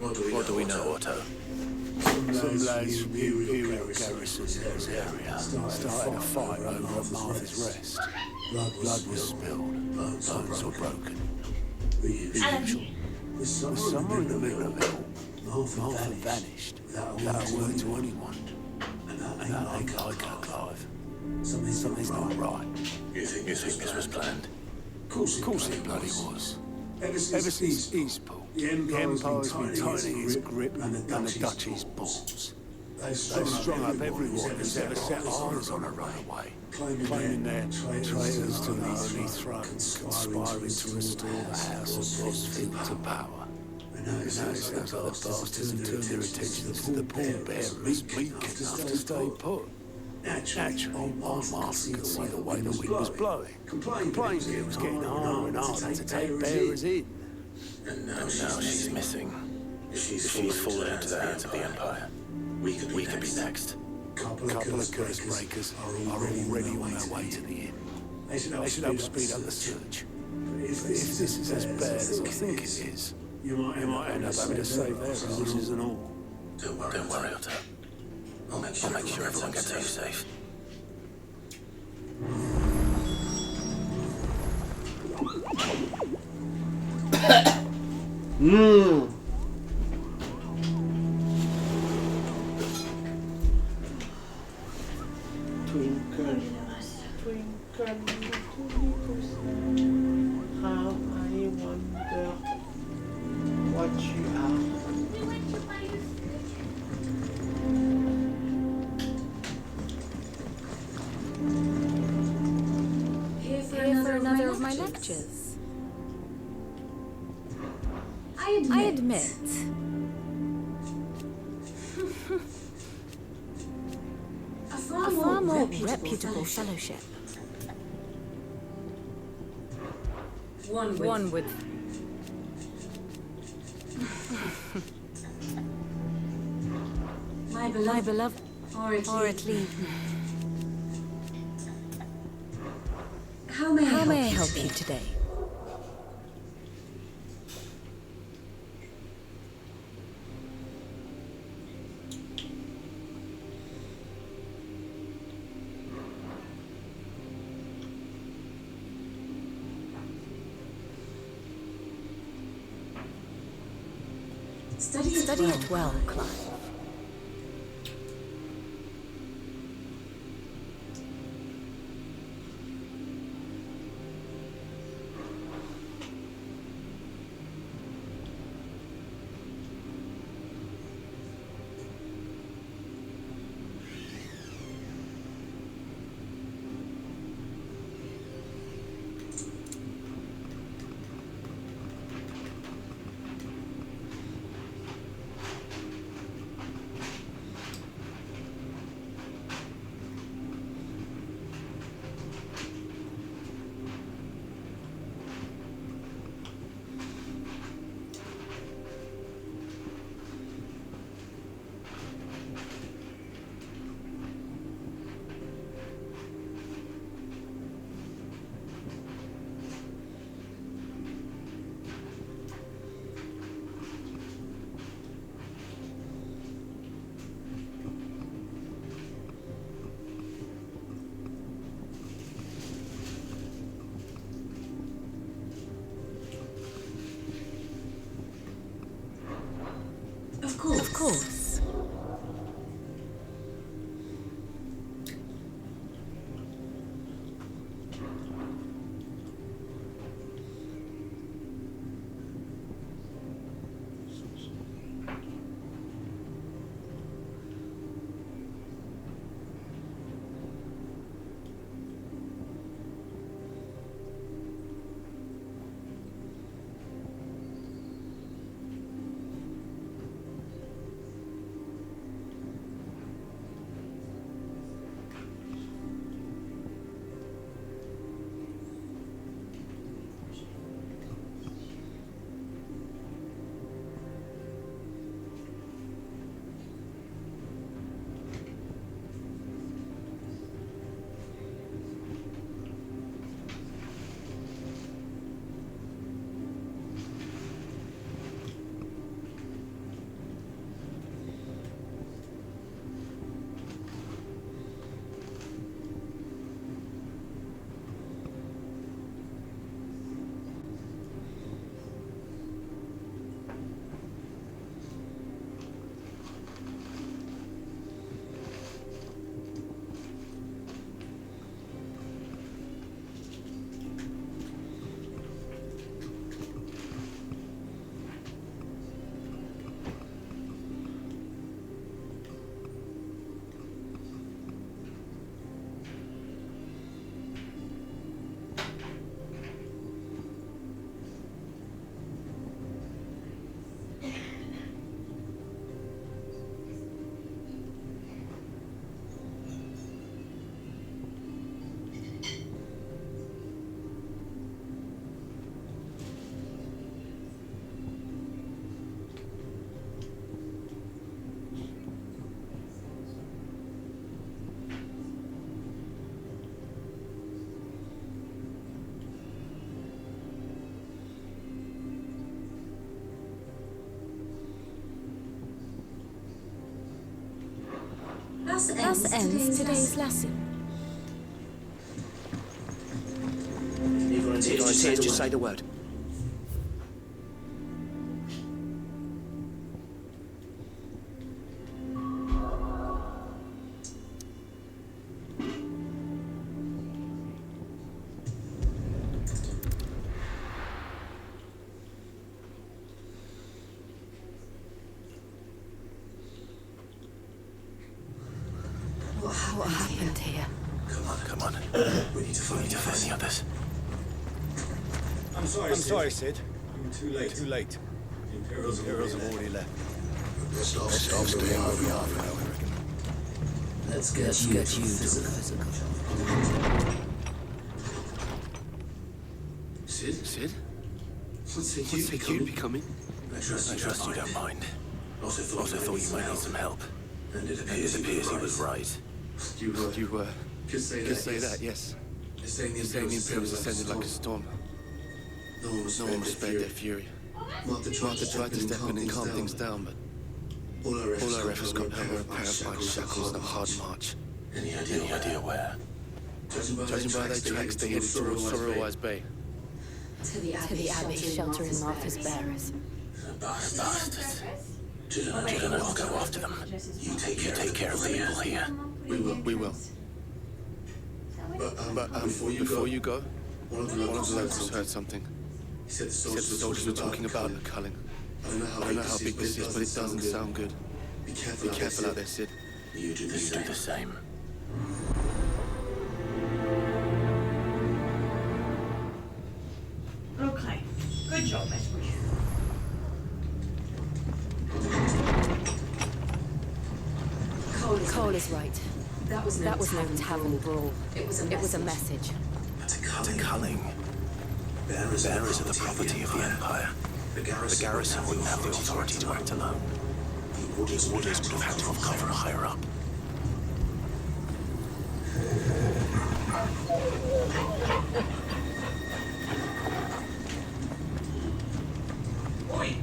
What do we know, Otto? Some lads from the Imperial garrison in this area started a fight over at Martha's Rest. Blood was spilled, bones were broken. The usual. But somewhere in the middle of it all, Martha vanished without a word to anyone. And that ain't like her, Clive. Something's not right. You think this was planned? Of course it bloody was. Ever since Eastpool, the Empire's been tightening its grip and the Duchy's balls. They've strung up everyone who's ever set eyes on a runaway, claiming they're traitors to the Holy Throne, conspiring to restore the House of Rosfield to power. Now it sounds like the bastards have turned their attentions to the pallbearers weak enough to stay put. Naturally, old Martha could see the way the wind was blowing. Complained it was getting harder and harder to take bearers in. And now she's missing. If she's fallen into the hands of the Empire, we could be next. Couple of curse breakers are already on their way to the inn. They should help speed up the search. But if this is as bad as I think it is, you might end up having to save their asses and all. Don't worry, Otto. I'll make sure everyone gets home safe. Twinkle, twinkle, little star, how I wonder what you are. Here for another of my lectures. I admit. A far more reputable fellowship. One with... My beloved, or at least... How may I help you today? Study it well, Clive. Thus ends today's lesson. Volunteers, just say the word. What happened here? Come on. We need to find the others. I'm sorry, Sid. You're too late. The Imperials have already left. Best off staying where we are for now, I reckon. Let's get you to physical. Sid? What's it you'd be coming? I trust you don't mind. Also thought you might need some help. And it appears he was right. You were. Could say that, yes. You're saying The Imperials ascended like a storm. No one was spared their fury. Martha tried to step in and calm things down, but all our efforts got her a pair of iron shackles and a hard march. Any idea where? Judging by their tracks, they headed towards Sorrowwise Bay. To the Abbey, sheltering Martha's bearers. Bastards. Jill and I'll go after them. You take care of the people here. We will. But before you go, one of the locals heard something. He said the soldiers were talking about the culling. I don't know how big this is, but it doesn't sound good. Be careful out there, Sid. You do the same. Okay, good job, Esquish. Cole is right. That was no tavern brawl. It was a message. It's a culling. Bearers are the property of the Empire. The garrison wouldn't have the authority to act alone. The orders would have had to have come from higher up.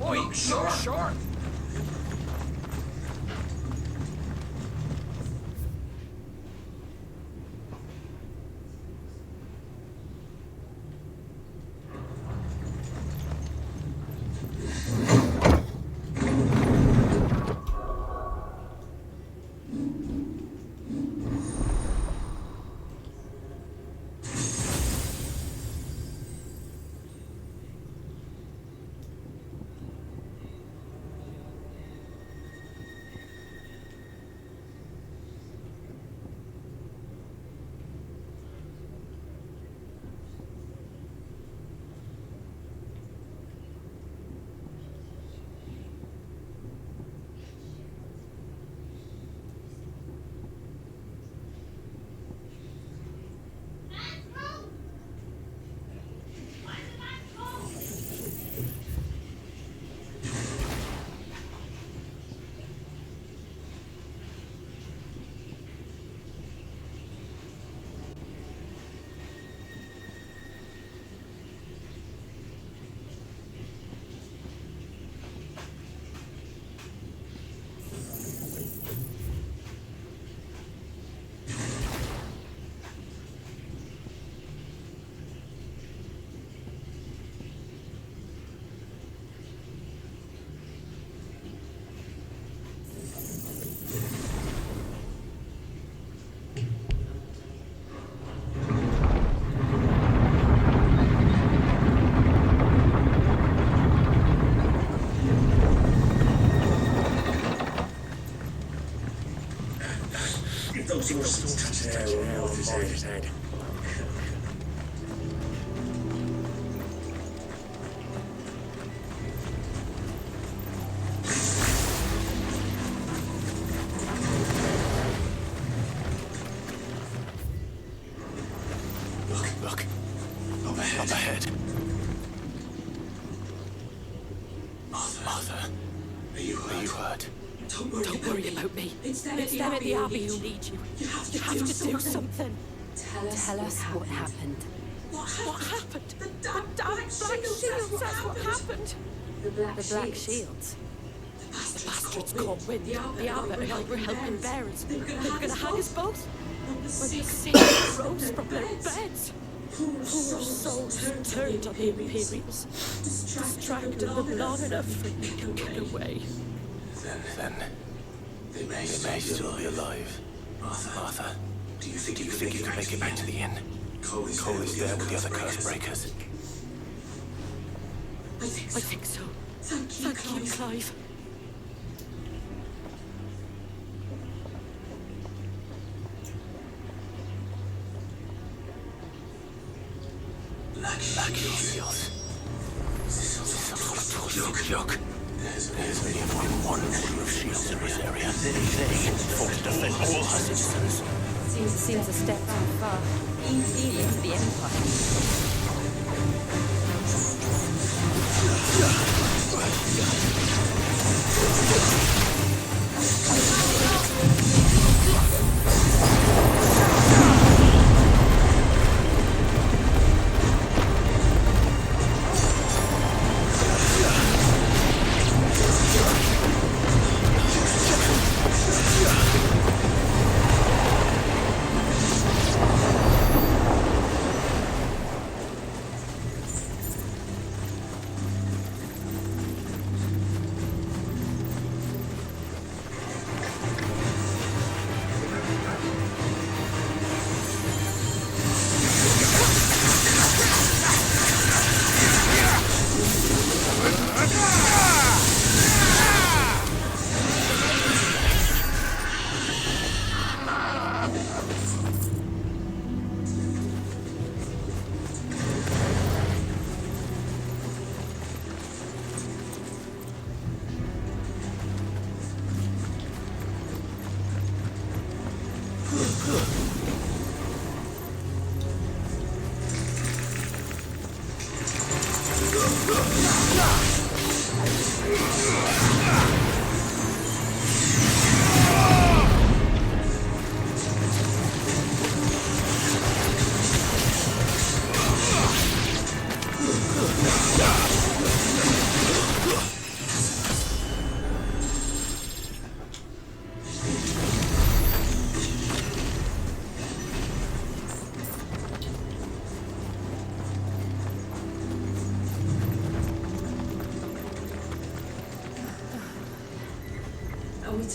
Oi, sure. Touch his head. Look. Up ahead. Martha. Are you hurt? Don't worry about me. It's them at the Abbey who need you. You have to do something. Tell us what happened. What happened? The damn Black Shields, that's what happened. The Black Shields? bastards caught wind. The abbot and I were helping bearers. They were going to hang us both. When the saints rose from their beds. Poor souls turned on the Imperials. Distracted them long enough for me to get away. Then they may still be alive. Martha, do you think you can make it back to the inn? Cole is there with the other curse breakers. I think so. Thank you, Clive. Black heels. Some sort of joke. There's only ever been one order of shields in this area. They fought to defend all her citizens. Seems a step too far. Even for the Empire.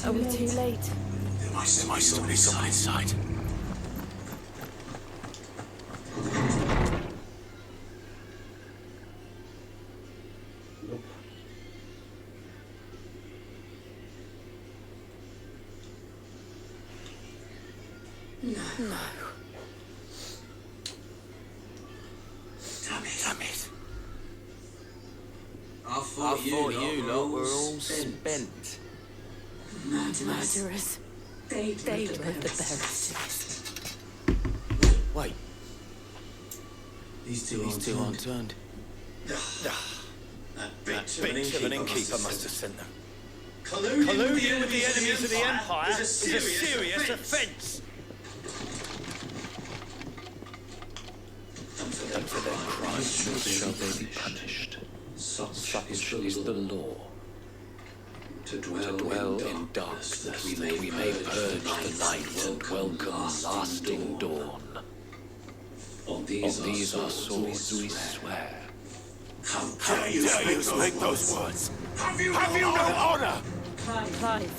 Are we too late? There might still be someone inside. No. Damn it. I thought you lot were all spent. Murderers. They were the bearers to this. Wait. These two aren't turned. That bitch of an innkeeper must have sent them. Colluding with the enemies of the Empire is a serious offence. And for their crimes shall they be punished. Such is the law. To dwell in darkness, that we may purge the night and welcome lasting dawn. On these our swords we swear. How dare you speak those words? Have you no honor? Clive.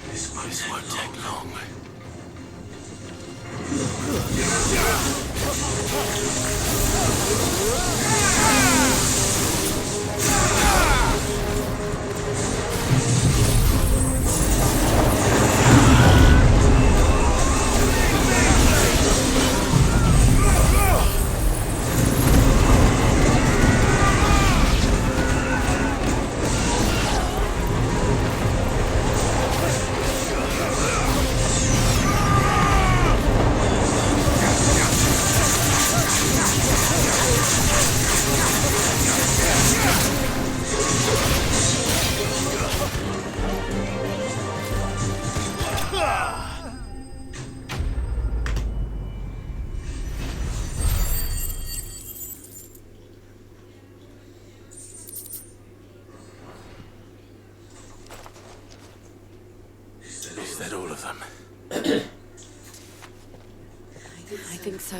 This won't take long. So...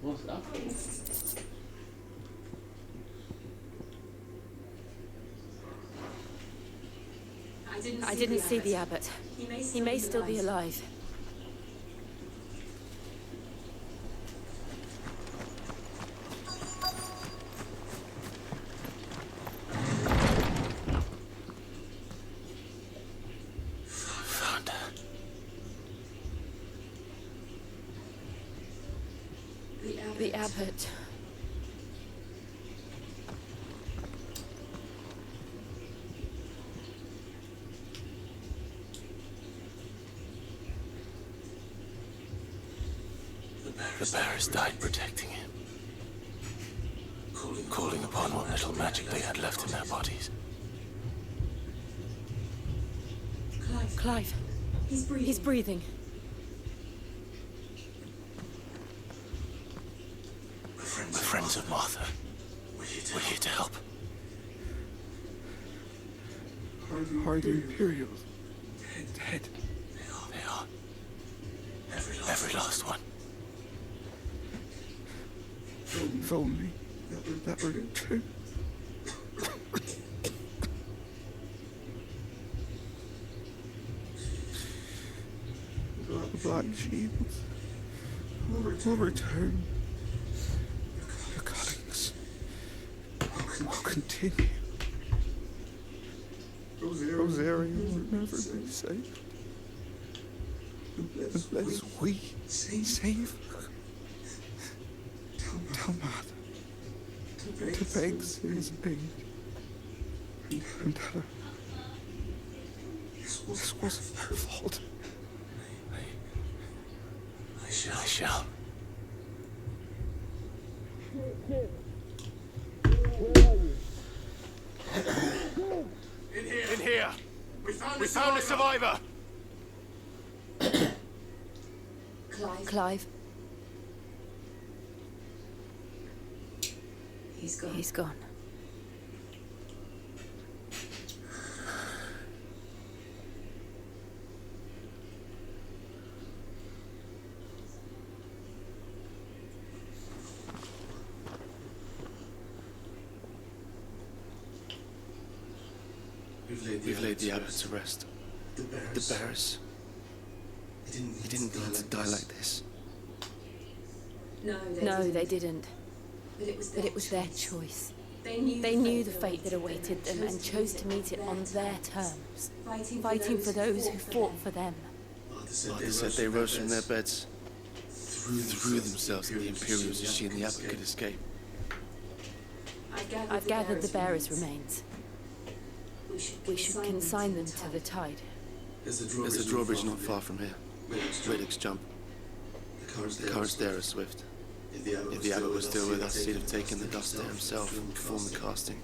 What's that? I didn't see the abbot. He may still be alive. Found her. The abbot. The bearers died protecting him, calling upon what little magic they had left in their bodies. Clive. He's breathing. We're friends of Martha. We're here to help. Are the Imperials dead? They are. Every last one. If only that were true. The Black Shields will return. The cuttings will continue. Rosaria will never be saved unless we save her. Tell Martha to beg his aid and tell her this wasn't her fault. I shall. In here! We found a survivor! Clive. He's gone. We've laid the abbot to rest. The bearers. He didn't need to die like this. No, they didn't. But it was their choice. They knew the fate that awaited them and chose to meet it on their terms, fighting for those who fought for them. Martha said they rose from their beds, threw themselves at the Imperials as she and the abbot could escape. I've gathered the bearers' remains. We should consign them to the tide. There's a drawbridge not far from here. Radix jump. The currents there are swift. If the abbot was still with us, he'd have taken the dust there himself and performed the casting.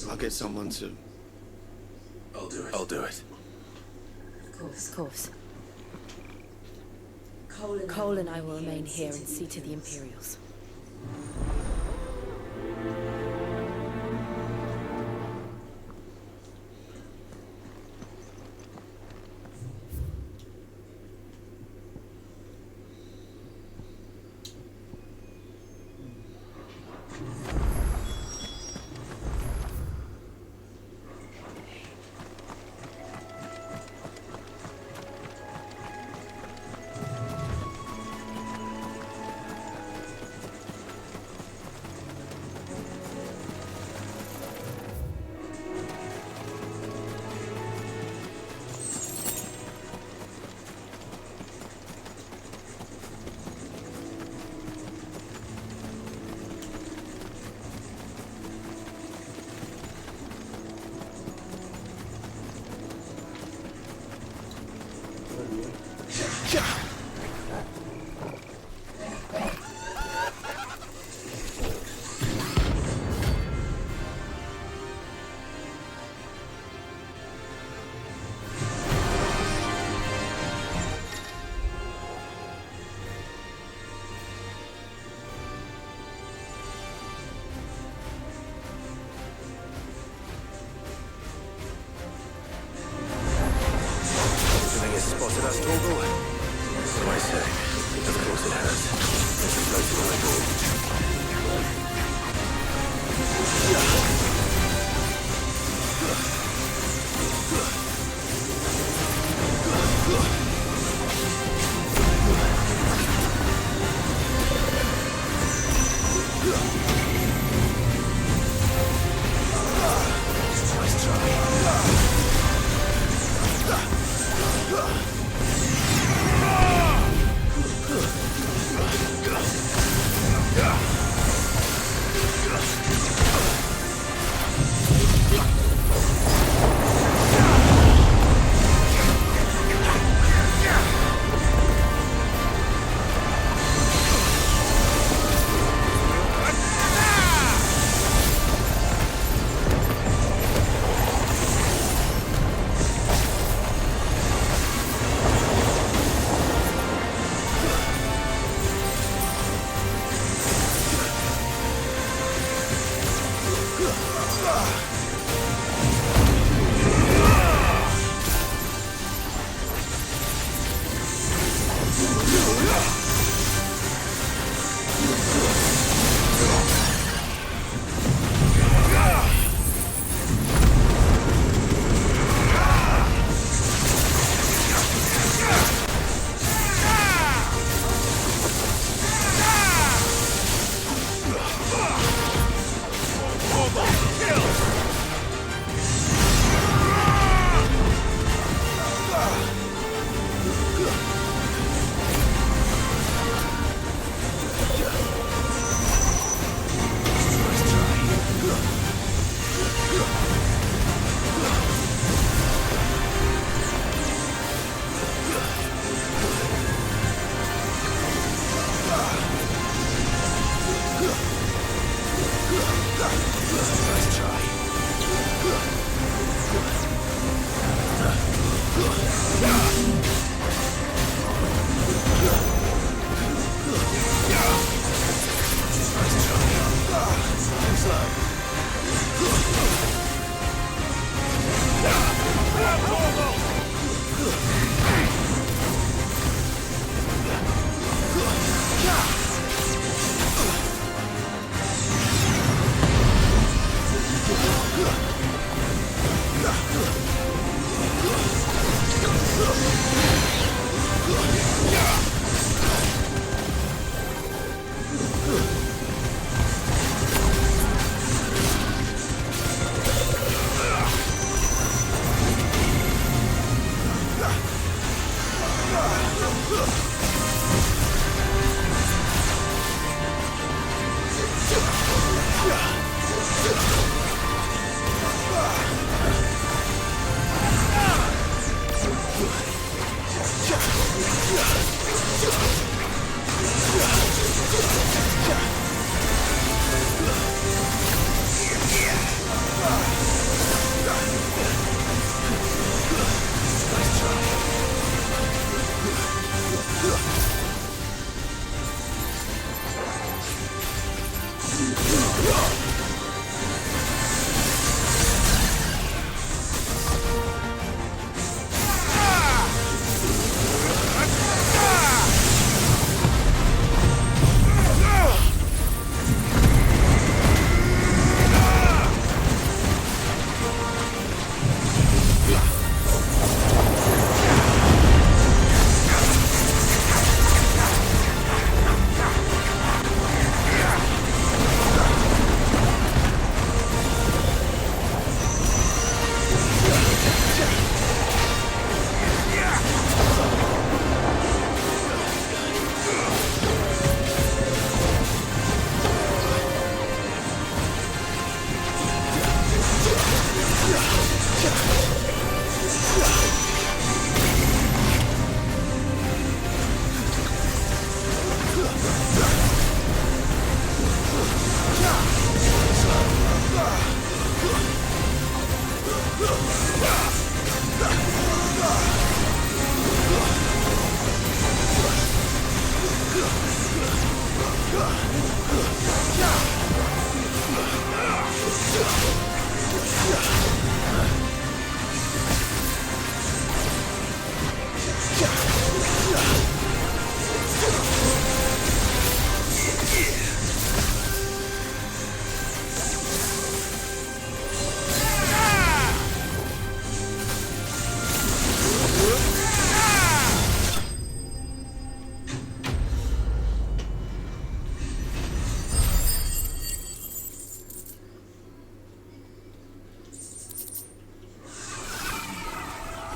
I'll get someone to... I'll do it. Of course. Cole and I will remain here and see to the Imperials. us, Torgal? So I say. Of course it has. It's a floating eyeball. Nice try.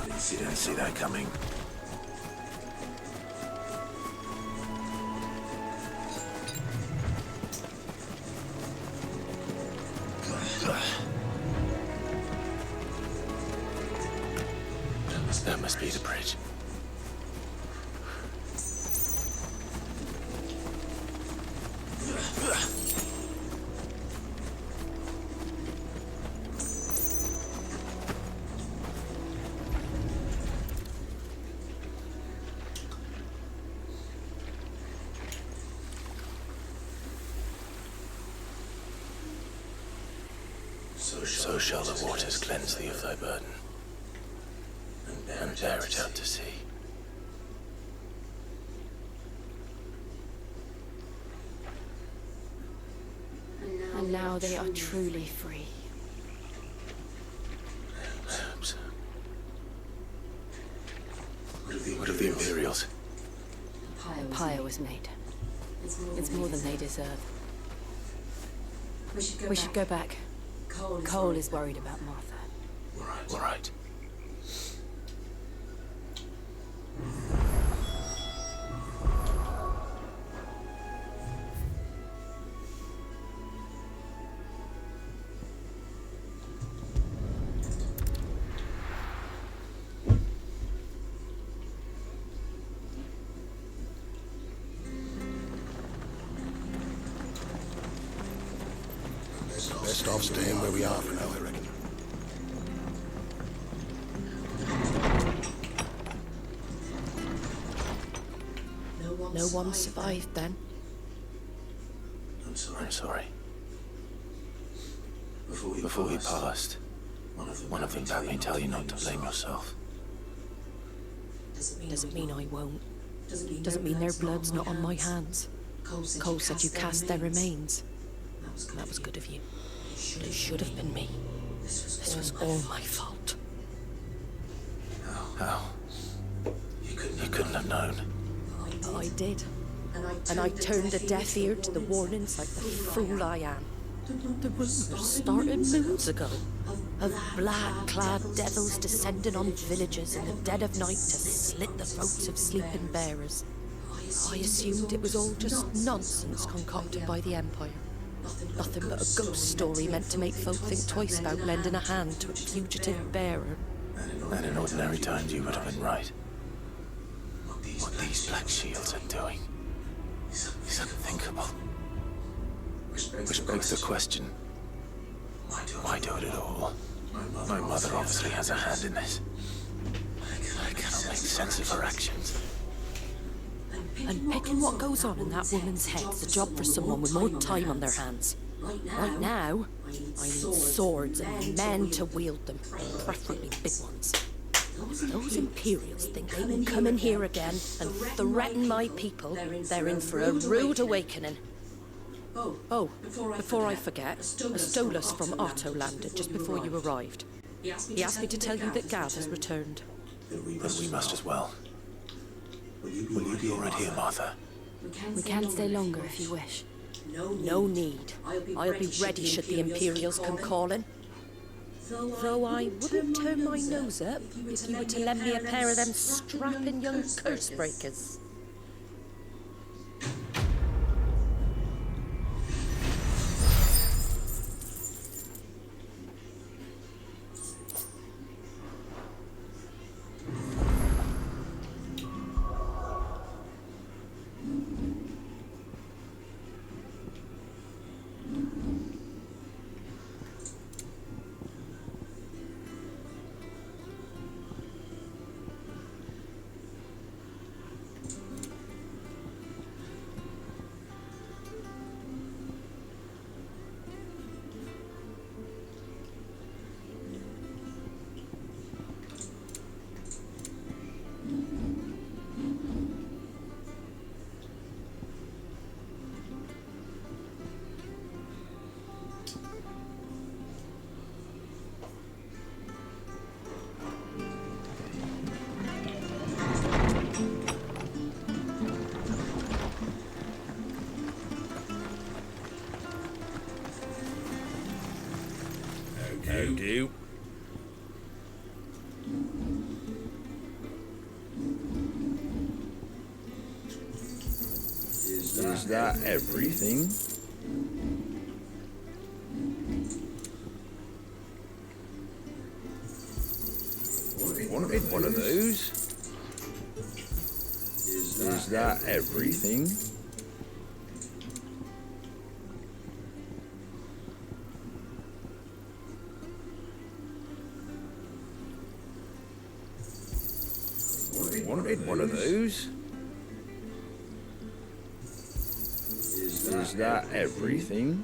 Didn't see that coming. That must be the bridge. So shall the waters cleanse thee of thy burden, and bear it out to sea. And now they are truly free. Perhaps. What of the Imperials? The pyre was made. It's more than they deserve. We should go back. Cole is worried about Martha. All right. Best off staying where we are for now, I reckon. No one survived then. I'm sorry. Before he passed, one of them bade me tell you not to blame yourself. Doesn't mean I won't. Doesn't mean their blood's not on my hands. Cole said you cast their remains. That was good of you. But it should have been me. This was all my fault. How? You couldn't have known. But I did. And I turned a deaf ear to the warnings like the fool I am. The rumors started moons ago of black-clad devils descending on villages in the dead of night to slit the throats of sleeping bearers. I assumed it was all just nonsense concocted by the Empire. Nothing but a ghost story meant to make folk think twice about lending a hand to a fugitive bearer. And in ordinary times you would have been right. What these Black Shields are doing is unthinkable. Which begs the question, why do it at all? My mother obviously has a hand in this. I cannot make sense of her actions. And picking what goes on in that woman's head is a job for someone with more time on their hands. Right now, I need swords and men to wield them, preferably big ones. Those Imperials think they can come in here again and threaten my people. They're in for a rude awakening. Oh, before I forget, a Stolas from Otto landed just before you arrived. He asked me to tell you that Gav has returned. Then we must as well. Will you be all right here, Martha? We can stay longer if you wish. No need. I'll be ready should the Imperials come calling. Though I wouldn't turn my nose up if you were to lend me a pair of them strapping young curse breakers. How do? Is that everything? Wanted one of those? Is that everything? Wanted one of those? Is that everything?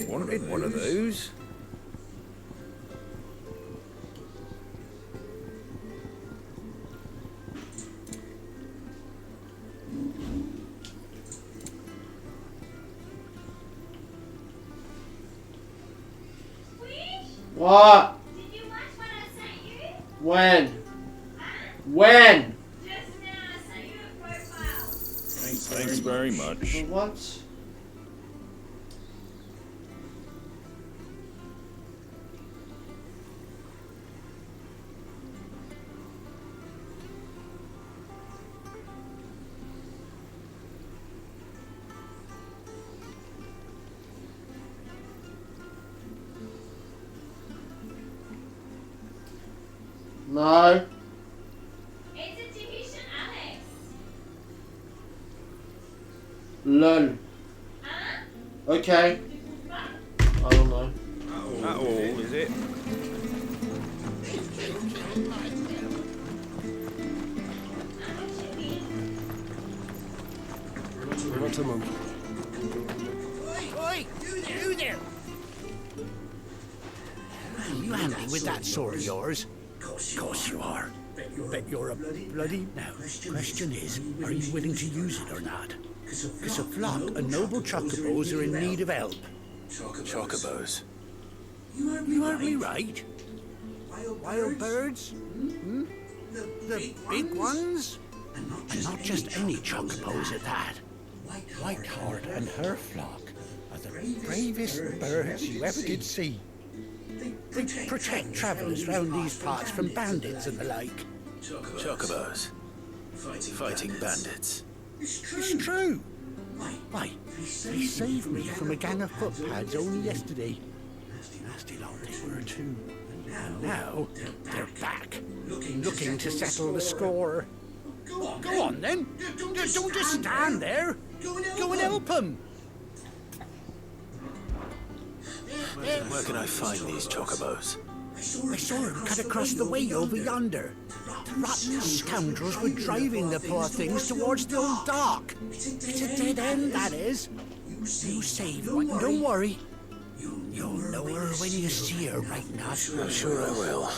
Wanted one of those? What? Did you watch what I sent you? When? Huh? When? Just now I sent you a profile. Thanks very much. For what? No. It's a Tahitian Alex. Lol. Huh? Okay. I don't know. That all, is it? Not a monkey. Oi! You there! You handy with that sword of yours? Of course you are. Bet you're a bloody... Now, question is, are you willing to use it or not? Because a flock of noble chocobos are in need of help. Chocobos. You heard me right? Wild birds? Hmm? The big ones? And not just any chocobos at that. Whiteheart and her flock are the bravest birds you ever did see. They protect travellers round these parts from bandits and the like. Chocobos. Fighting bandits. It's true. Why, they saved me from a gang of footpads only yesterday. Nasty lot they were too. And now they're back, looking to settle the score. Go on then. Don't just stand there. Go and help them. Where can I find these chocobos? I saw him cut across the way over yonder. The rotten scoundrels were driving the poor things towards the old dock. It's a dead end, that is. You save one, don't worry. You'll know her when you see her, right enough. I'm sure I will.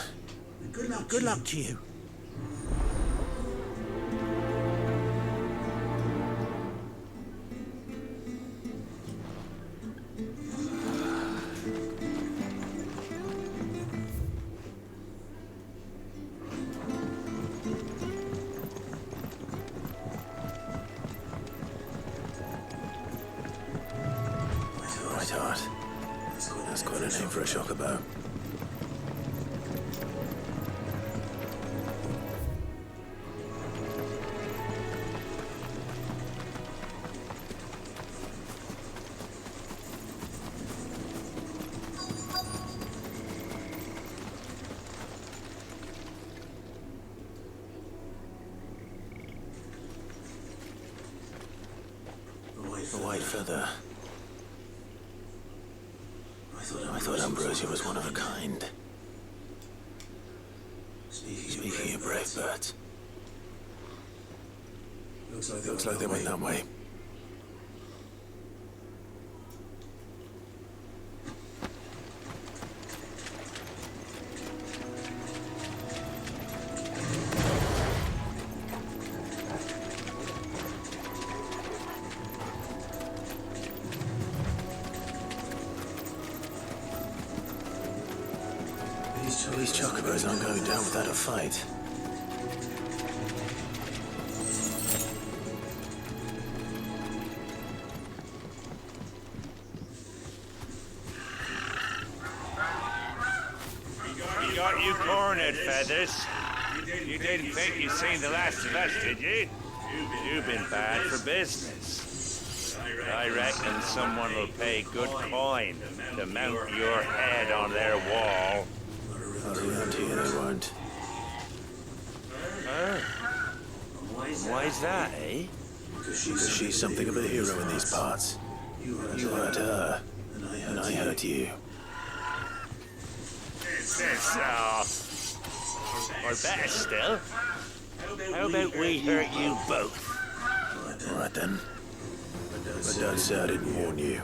Good luck to you. Whiteheart. That's quite a name for a chocobo. A white feather. I thought Ambrosia was one of a kind. Speaking of brave birds. Looks like they went that way. These chocobos aren't going down without a fight. You got you cornered, Feathers. You didn't think you'd seen the last of us, did you? You've been bad for business. I reckon someone will pay good coin to mount your head on their wall. Not around here, they won't. Oh. Why's that, eh? Because she's something of a hero in these parts. You hurt her, and I hurt you. Or better still, how about we hurt you both? All right then. But don't say I didn't warn you.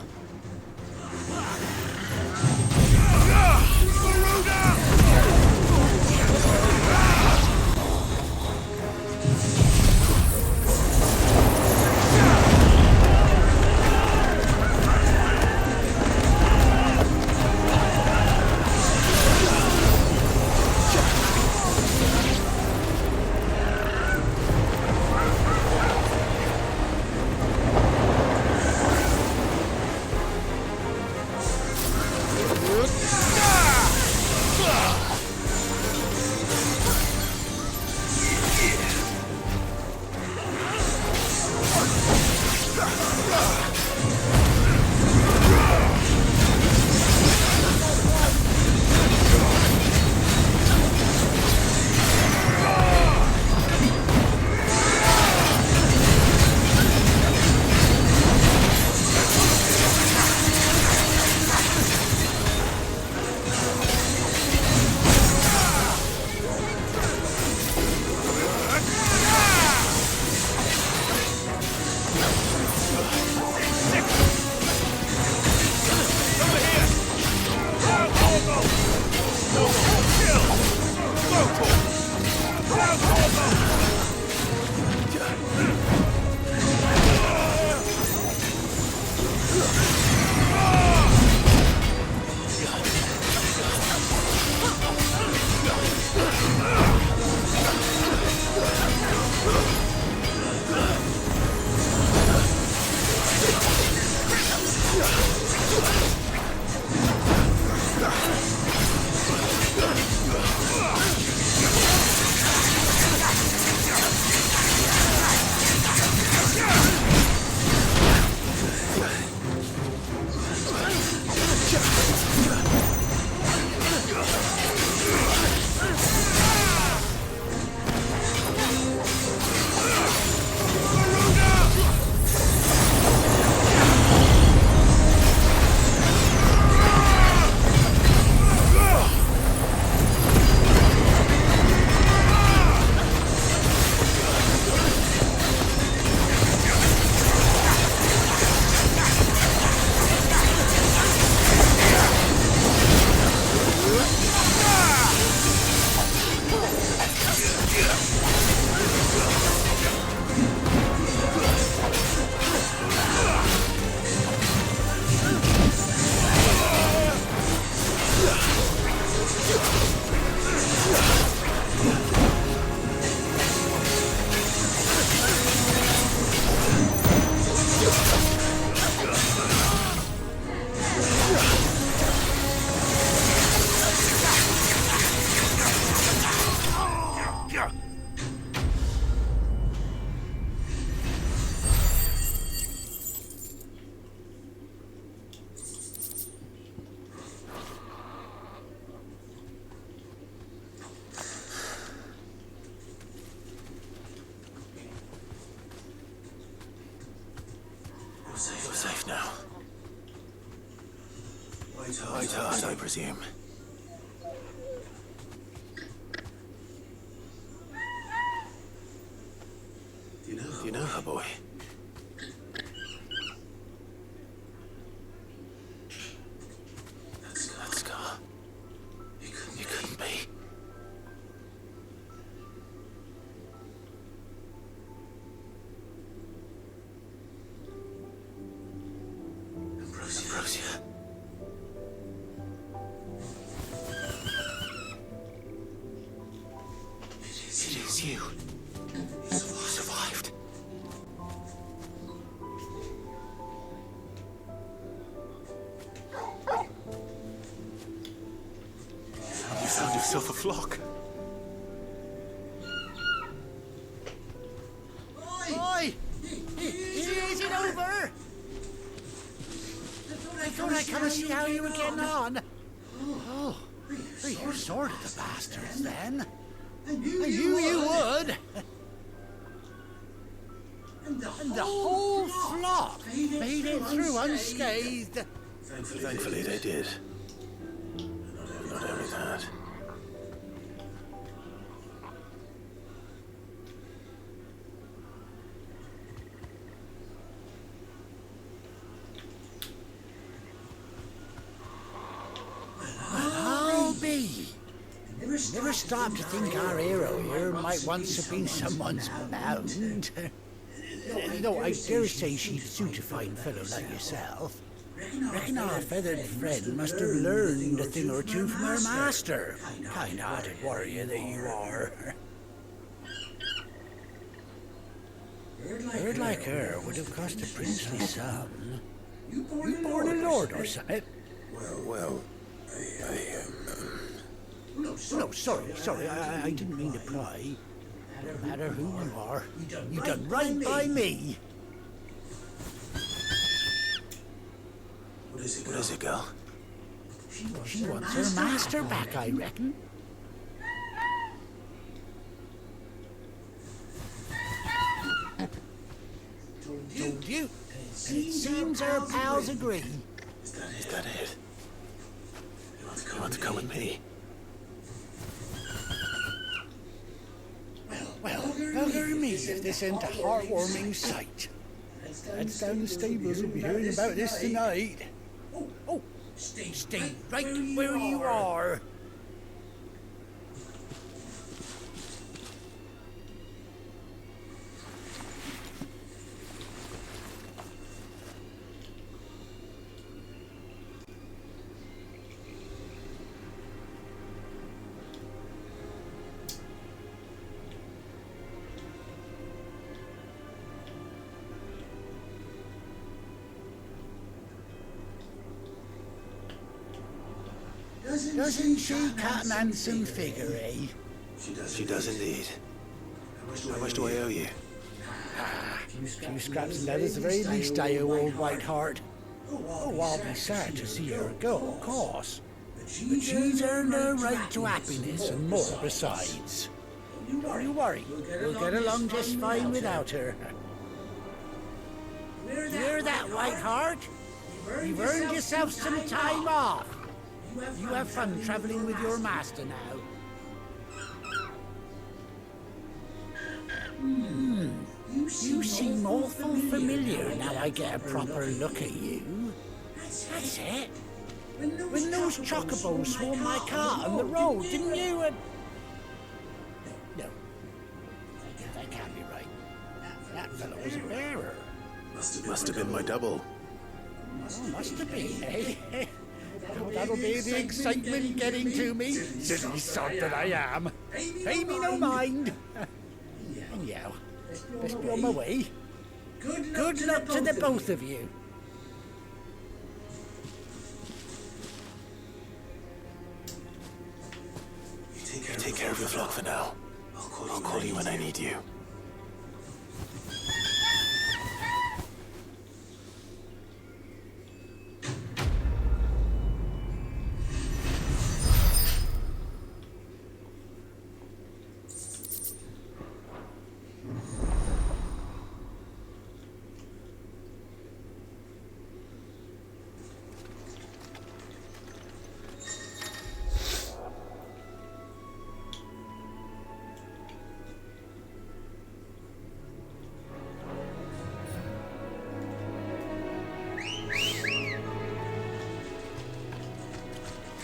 You're safe now. Whitehart, I presume. Do you know her, boy? That scar. You couldn't be. Ambrosia. It is you. You survived. You found yourself a flock. thought I'd come and see how you were getting on. Oh, you're sort of the bastards then. I knew you would. And the whole flock made it through unscathed. Thankfully they did. Not only that. I'll be. Never stopped to think our hero here might once have been someone's mound. Though I dare say she'd suit a fine fellow like yourself. Reckon our feathered friend must have learned a thing or two from her master. Kind-hearted warrior that you are. A bird like her would have cost a princely sum. You born a lord or something? Well, No, sorry, I didn't mean to pry. No matter who you are, you done right by me. what is it, girl? She wants her master back, I reckon. Told you. And it seems her pals agree. Is that it? You want to come with me? Well, bugger me if this ain't a heartwarming sight. Lads down the stables will be hearing about this tonight. Oh, stay right where you are. Doesn't she cut an handsome figure, eh? She does indeed. How much do I owe you? Few scraps and letters, the very least I owe old Whiteheart. Oh, I'll be sad to see her go, of course. But she's earned her right to happiness and more besides. Don't you worry, we'll get along just fine without her. Hear that, Whiteheart? You've earned yourself some time off. You have fun traveling with your master now. You seem awful familiar now I get a proper look at you. That's it. When those chocobos swarmed my car on the road, didn't you? No. That can't be right. That fellow was a bearer. Must have been my double. Oh, must have been, eh? Oh, that'll be the excitement getting to me. Silly sod that I am. Pay me no mind. Anyhow, best be on my way. Good luck to the both of you. You take care of your flock for now. I'll call you when I need you.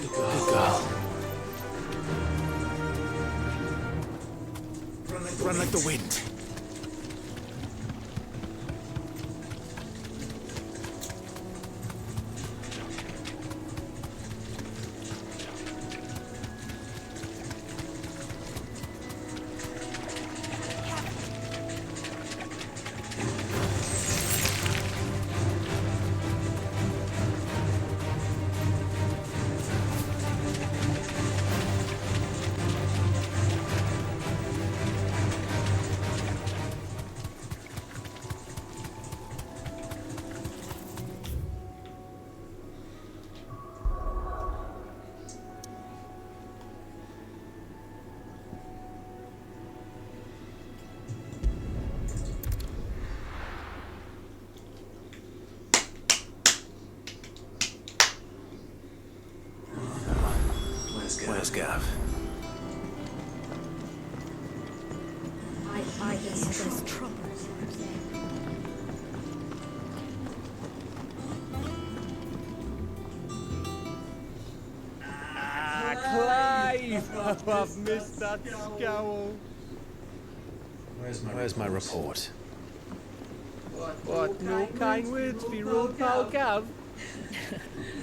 Good girl. Run like the wind. us, Gav. I hear there's trouble. Clive! Oh, I've missed that scowl. Where's my report? What? No kind words for your old pal Gav?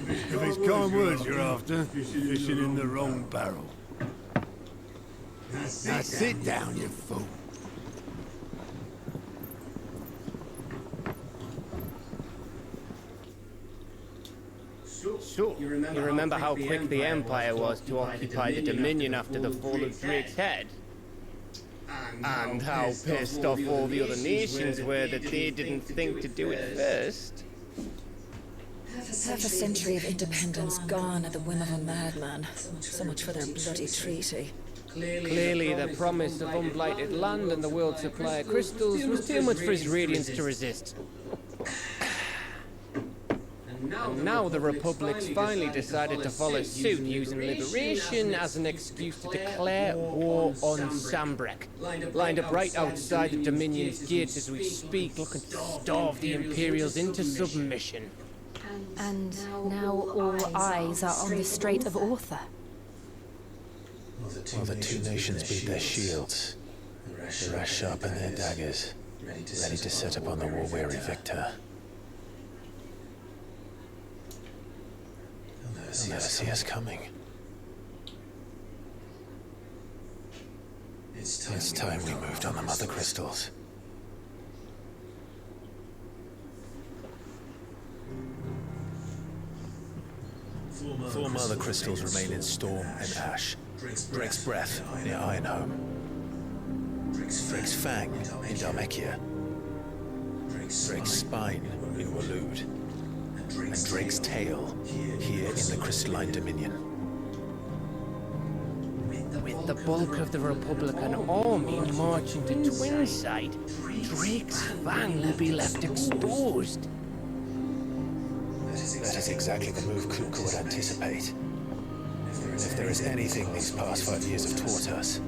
If it's kind words you're after, you're fishing in the wrong barrel. Now sit down, you fool. So, you remember how quick the Empire was to occupy the Dominion after the fall of Drake's head? And how pissed off all the other nations were that they didn't think to do it first? Half a century of independence gone at the whim of a madman. So much for their bloody treaty. Clearly, the promise of unblighted land and the world's supply of crystals was too much for his radiance to resist. And now the Republic's finally decided to follow suit, using liberation as an excuse to declare war on Sambrek. Lined up right outside the Dominion's gates as we speak, looking to starve the Imperials into submission. And now all eyes are on the Strait of Ortha. While the two nations beat their shields, the rest sharpen their daggers, ready to set upon the war-weary victor. They'll never see us coming. It's time we moved on the Mother Crystals. Four Mother Crystals remain in Storm and Ash. Drake's Breath near Ironhome. Drake's Fang in Dharmekia. Drake's Spine in Waloed. And Drake's Tail here in the Crystalline Dominion. With the bulk of the Republican army marching to Twinside, Drake's Fang will be left exposed. That is exactly the move Kluka would anticipate. If there is anything these past 5 years have taught us,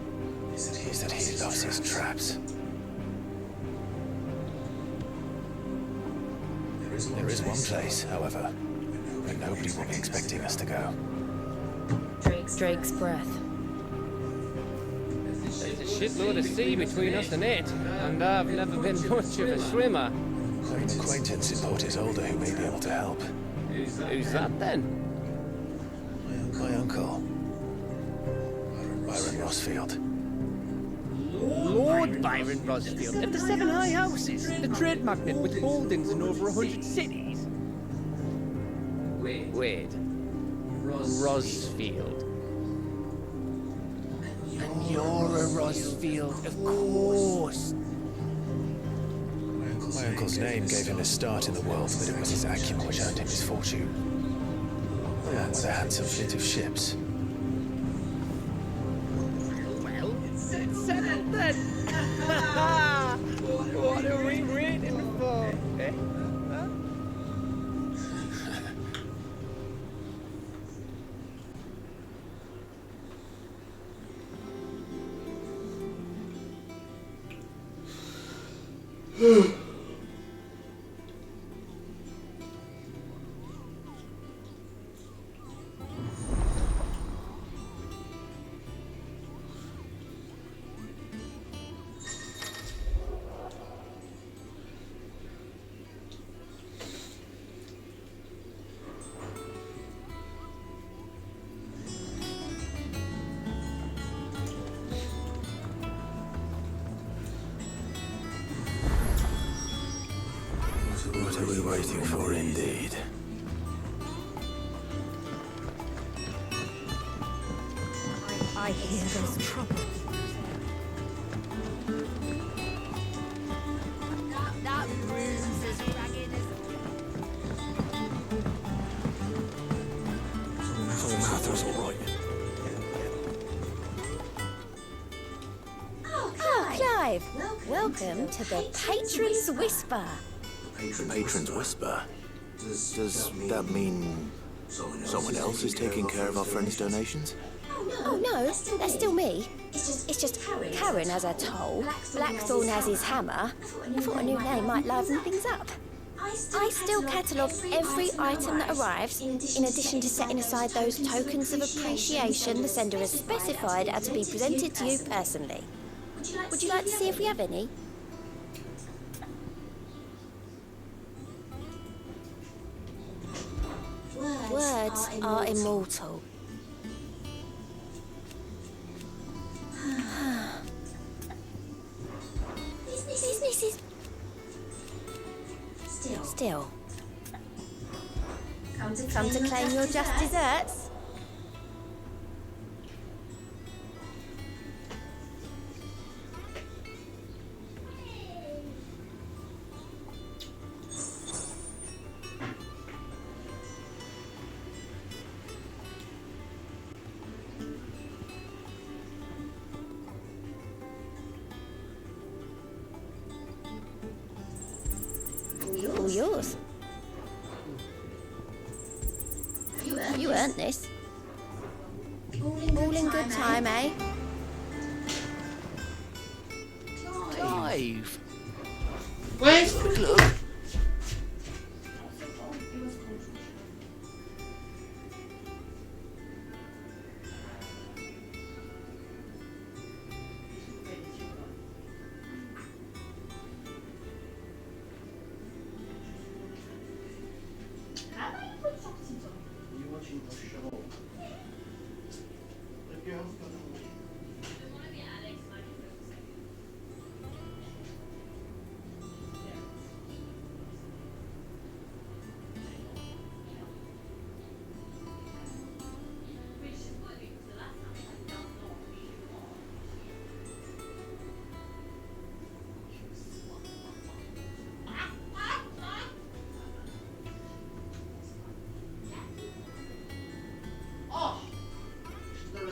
is that he loves his traps. There is one place, however, where nobody will be expecting us to go. Drake's Breath. There's a shitload of sea between us and it, and I've never been much of a swimmer. I have an acquaintance in Port Isolde who may be able to help. Who's that then? My uncle, Byron Rosfield. Lord Byron Rosfield of the Seven High Houses, the trade magnate with holdings in over 100 cities. Wait. Rosfield. And you're a Rosfield, of course. My uncle's name gave him a start in the world, but it was his acumen which earned him his fortune. Along with a handsome fleet of ships. Well, it's settled then. What are we waiting for? Eh? Huh? What are we waiting for, indeed? I hear there's trouble. That room's as ragged as... Martha's all right. Oh, Clive! Welcome to the Patron's Whisper. The Patron's Whisper? Does that mean someone else is taking care of our friends' donations? Oh no, that's still me. It's just Karen has her toll, Blackthorn has his hammer. I thought a new name might liven things up. I still catalogue every item that arrives, in addition to setting aside those tokens of appreciation the sender has specified are to be presented to you personally. Would you like to see if we have any? Words are immortal. Business is... Still. Come to claim your just desserts? All yours. You earned this. All in good time, eh? Clive. Where's Look.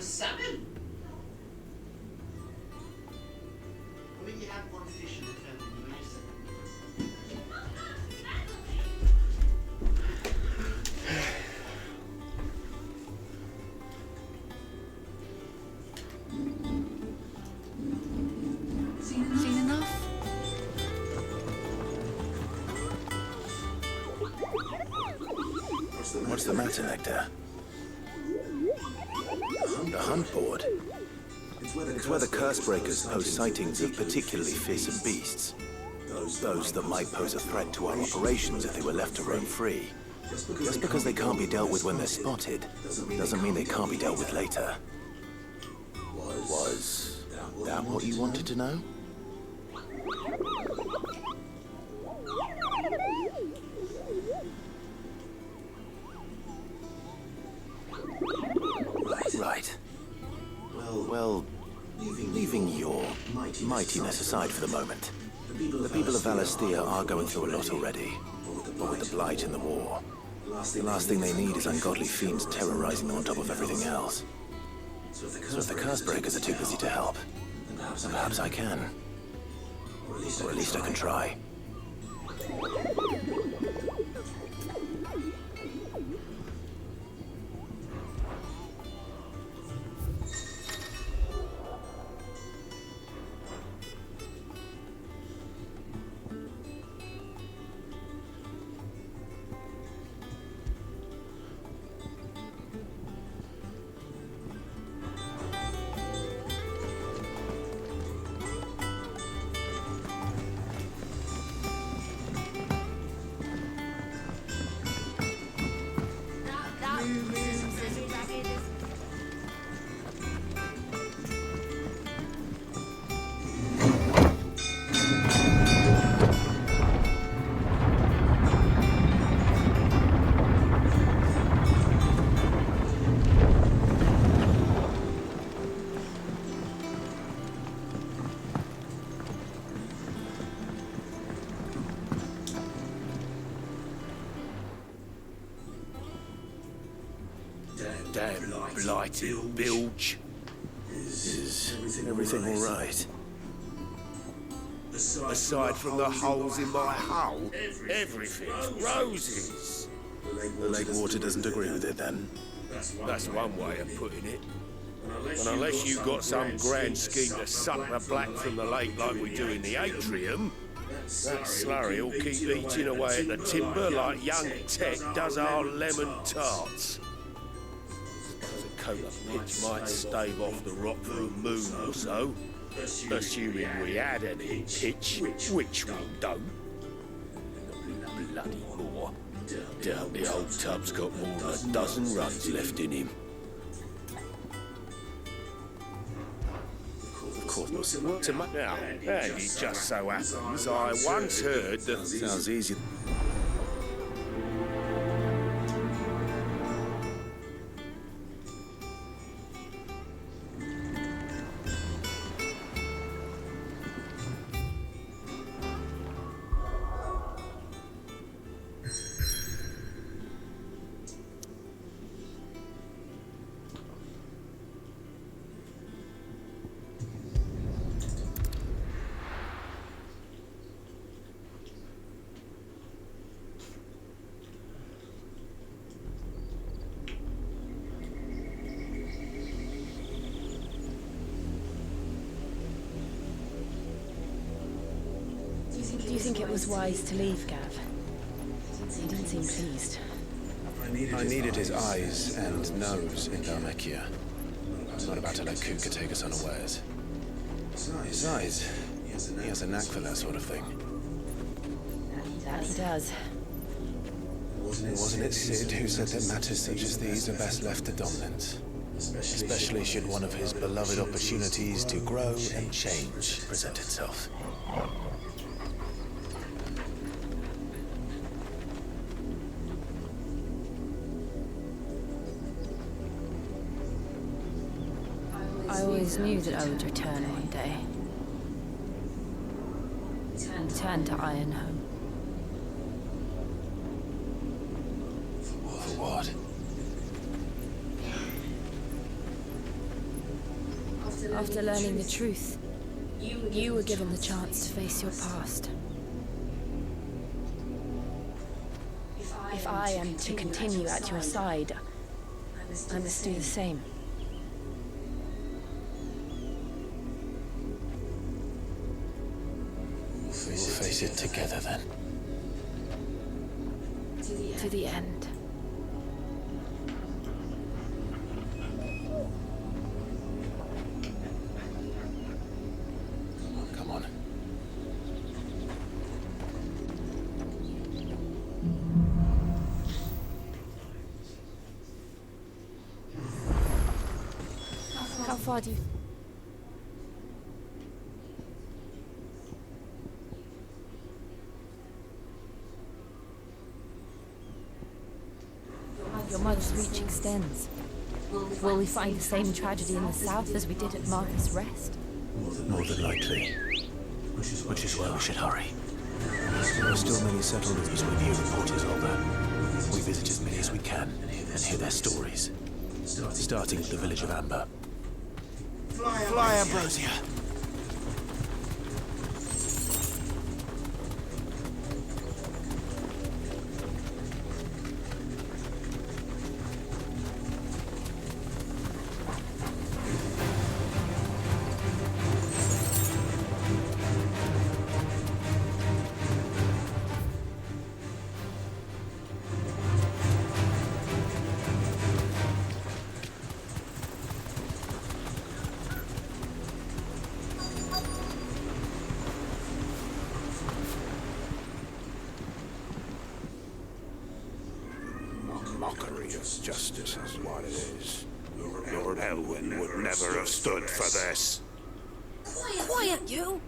salmon? I mean, you have one fish in the family, Seen enough? What's the matter, Nectar? The hunt board? It's where the curse breakers post sightings of particularly fearsome beasts. Those that might pose a threat to our operations if they were left to roam free. Just because they can't be dealt with when they're spotted, doesn't mean they can't be dealt with later. Was that what you wanted to know? Right. Well, leaving your mightiness aside for the moment, the people of Valisthea are going through a lot already, but with the Blight and the war, the last thing they need is ungodly fiends terrorizing them on top of everything else. So if the curse breakers are too busy to help, then perhaps I can. Or at least I can try. Damn blighted bilge. Is everything all right? Aside from the holes in my hull, everything's roses. The lake water doesn't agree with it then? That's one way of putting it. And unless you've got some grand scheme to suck the black from the lake like we do in the atrium, that slurry will keep eating away at the timber like young Tech does our lemon tarts. Suppose a coat of pitch might stave off the rot for a moon or so, assuming we had any pitch, which we don't. Bloody moor. Doubt the old tub's got more than a dozen runs left in him. Now, and it just so happens I once heard that... Sounds easy. Do you think it was wise to leave, Gav? He didn't seem pleased. I needed his eyes and nose in Dhalmekia. I'm not about to let Kuka take us unawares. Besides, he has a knack for that sort of thing. That he does. Wasn't it Sid who said that matters such as these are best left to dominance? Especially should one of his beloved opportunities to grow and change present itself. I always knew that I would return one day. Return to Ironhome. For what? After learning the truth, you were given the chance to face your past. If I am to continue at your side, I must do the same. We will face it together then. To the end. Come on. How far do you... Your mother's reach extends. Will we find the same tragedy in the south as we did at Martha's Rest? More than likely. Which is why we should hurry. There are still many settlements between here and Port Isolde. We visit as many as we can and hear their stories. Starting with the village of Amber. Fly, Ambrosia! Mockery of justice is what it is. Lord Elwyn would never have stood for this. Quiet, you!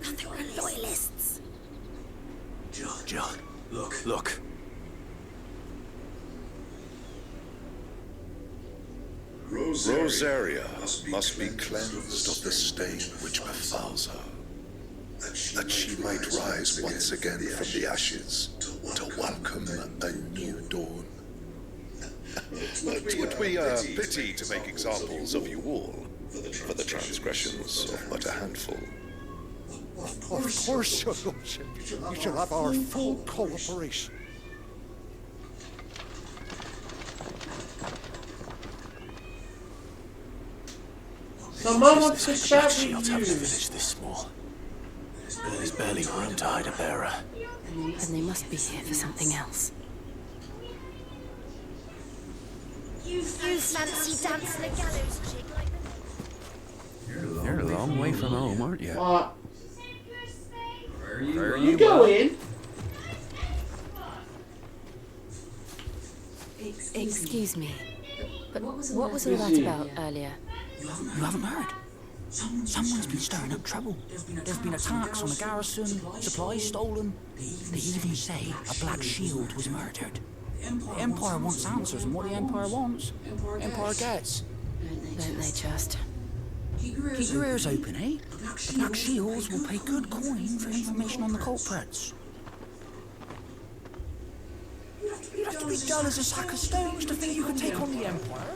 Nothing but loyalists. John, look. Rosaria must be cleansed of the stain which befalls her, that she might rise once again from the ashes to welcome a new dawn. It would be a pity to make examples of you all for the transgressions of but a handful. Of course, Your Lordship. You shall have our full cooperation. Someone wants to This chat black with shields have a you. village this small. There's barely room to hide a bearer. And they must be here for something else. You fancy dancing a gallows chick like You're a long way from home, aren't you? What? Where are You go in. Excuse me, but what was all that about earlier? You haven't heard? Someone's been stirring up trouble. There've been attacks on the garrison, supplies stolen. They even say a Black Shield was murdered. The Empire wants answers, and what the Empire wants, Empire gets. Don't they just? Keep your ears open, eh? The Black Shields will pay good coin for information on the culprits. You have to be dull as a sack of stones to think you could take on the Empire.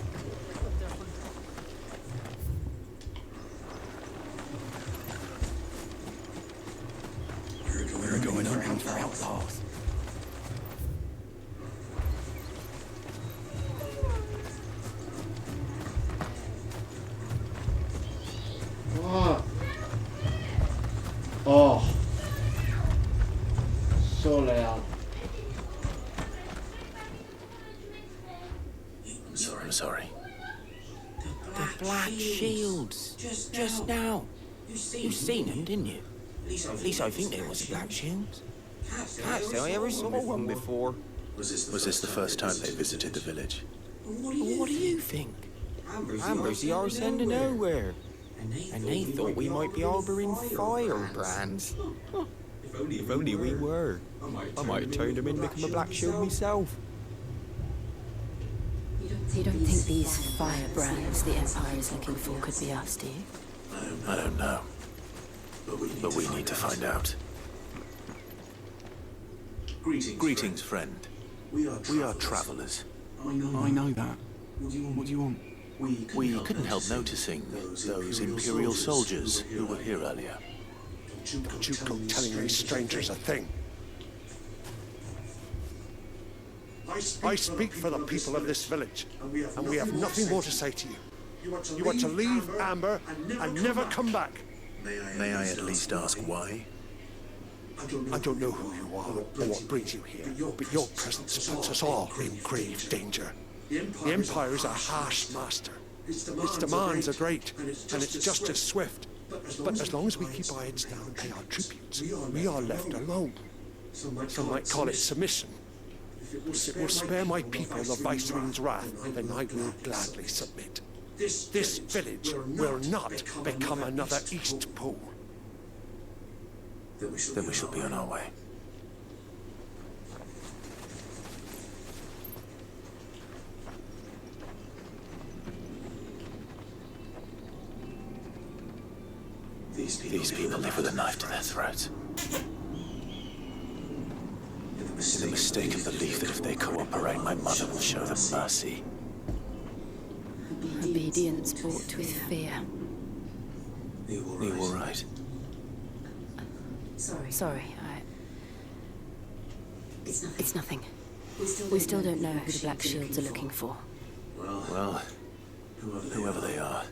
We're going hunting for outlaws. What? Oh. So loud. I'm sorry. The Black Shields. Just now. You seen them, didn't you? At least I think there was a Black Shield. Can't say I ever saw one before. Was this the first time they visited the village? What do you think? Amber's the arse end of nowhere. And they thought we might be harbouring firebrands. If only we were. I might have turned them in and become a Black Shield myself. You don't think these firebrands the Empire is looking for could be us, do you? I don't know. But we need to find out. Greetings, friend. We are travelers. I know that. What do you want? We couldn't help noticing those Imperial soldiers who were here earlier. Don't you go telling these strangers a thing. I speak for the people of this village, and we have nothing more to say to you. You are to leave Amber and never come back. May I at least ask why? I don't know who you are or what brings you here, but your presence puts us all in grave danger. The Empire is a harsh master. Its demands are great, and its justice swift. But as long as we keep our heads down and pay our tributes, we are left alone. Some might call it submission. If it will spare my people the Viceroy's wrath, then I will gladly submit. This village will not become another East Pool. Then we shall be on our way. These people live with a knife to their throats. In the mistaken belief that if they cooperate, my mother will show them mercy. Obedience bought with fear. Are you all right? Sorry, It's nothing. We still don't know who the Black Shields are looking for. Well, whoever they are,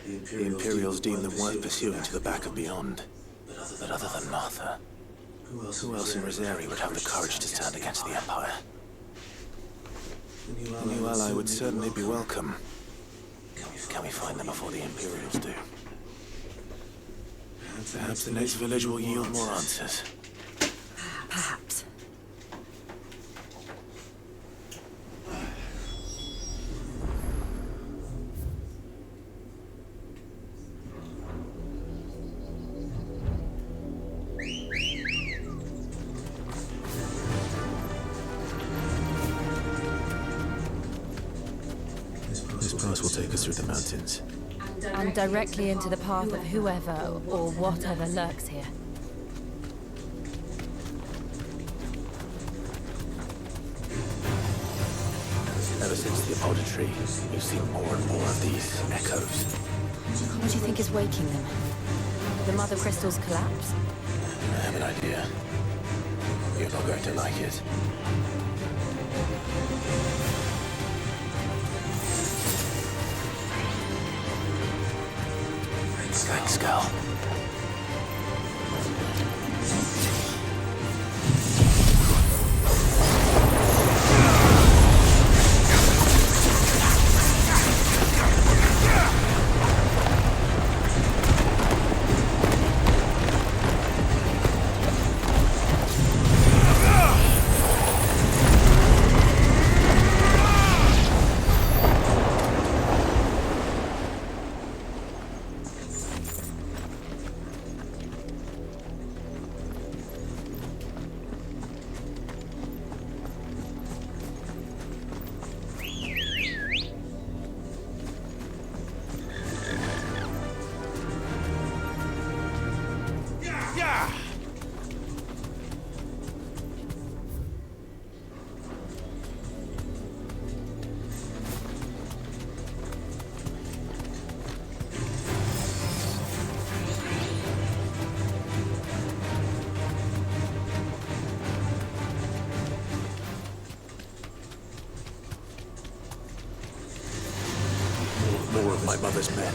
the Imperials deem them worth pursuing to the back of beyond. But other than Martha, who else in Rosari would have the courage to stand against the Empire? A new ally would certainly be welcome. Can we find them before the Imperials do? Perhaps the next village will yield more answers. Perhaps. This pass will take us through the mountains. And directly into the path of whoever or whatever lurks here. Ever since the auditory, we've seen more and more of these echoes. What do you think is waking them? The Mother Crystal's collapse? I have an idea. You're not going to like it. Thanks, girl. More of my mother's men.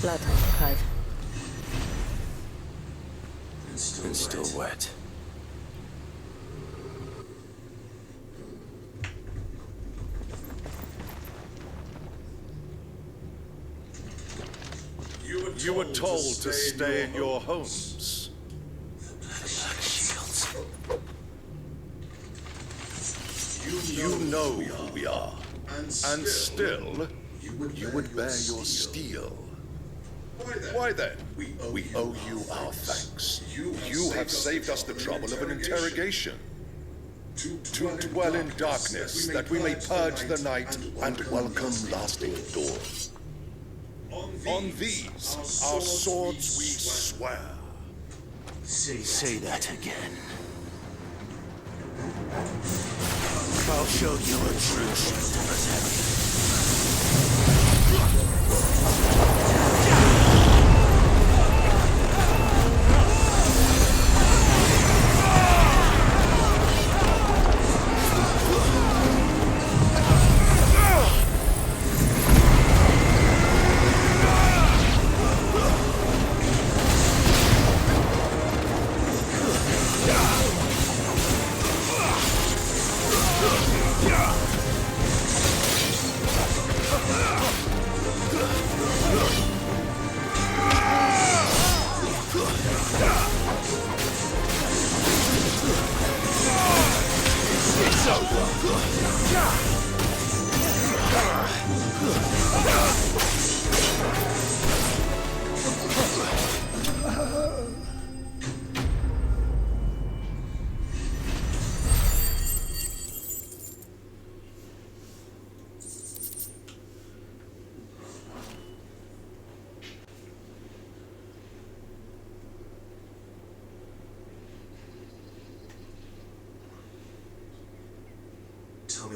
Blood, Clive. And still wet. You were told to stay in your homes. Black Shields. You know who we are. And still, you would bear your steel. Why then? We owe you our thanks. You have saved us the trouble of an interrogation. To dwell in darkness, that we may purge the night and welcome lasting dawn. On these, our swords we swear. Say that again. I'll show you a true shield to protect.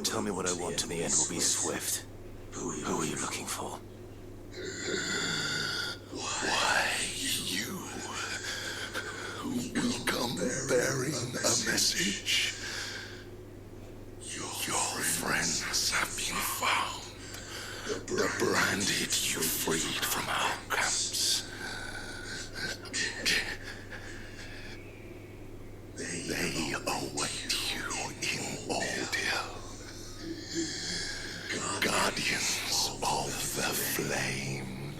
Tell me what I want and the end will be swift. Who are you looking for? Why, you? We come bearing a message. Your friends have been found. The branded you freed from our camps. They await you in Oldhill. Guardians of the Flame.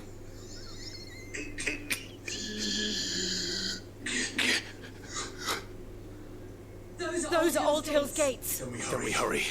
Those are Old Hill's gates. Can we hurry?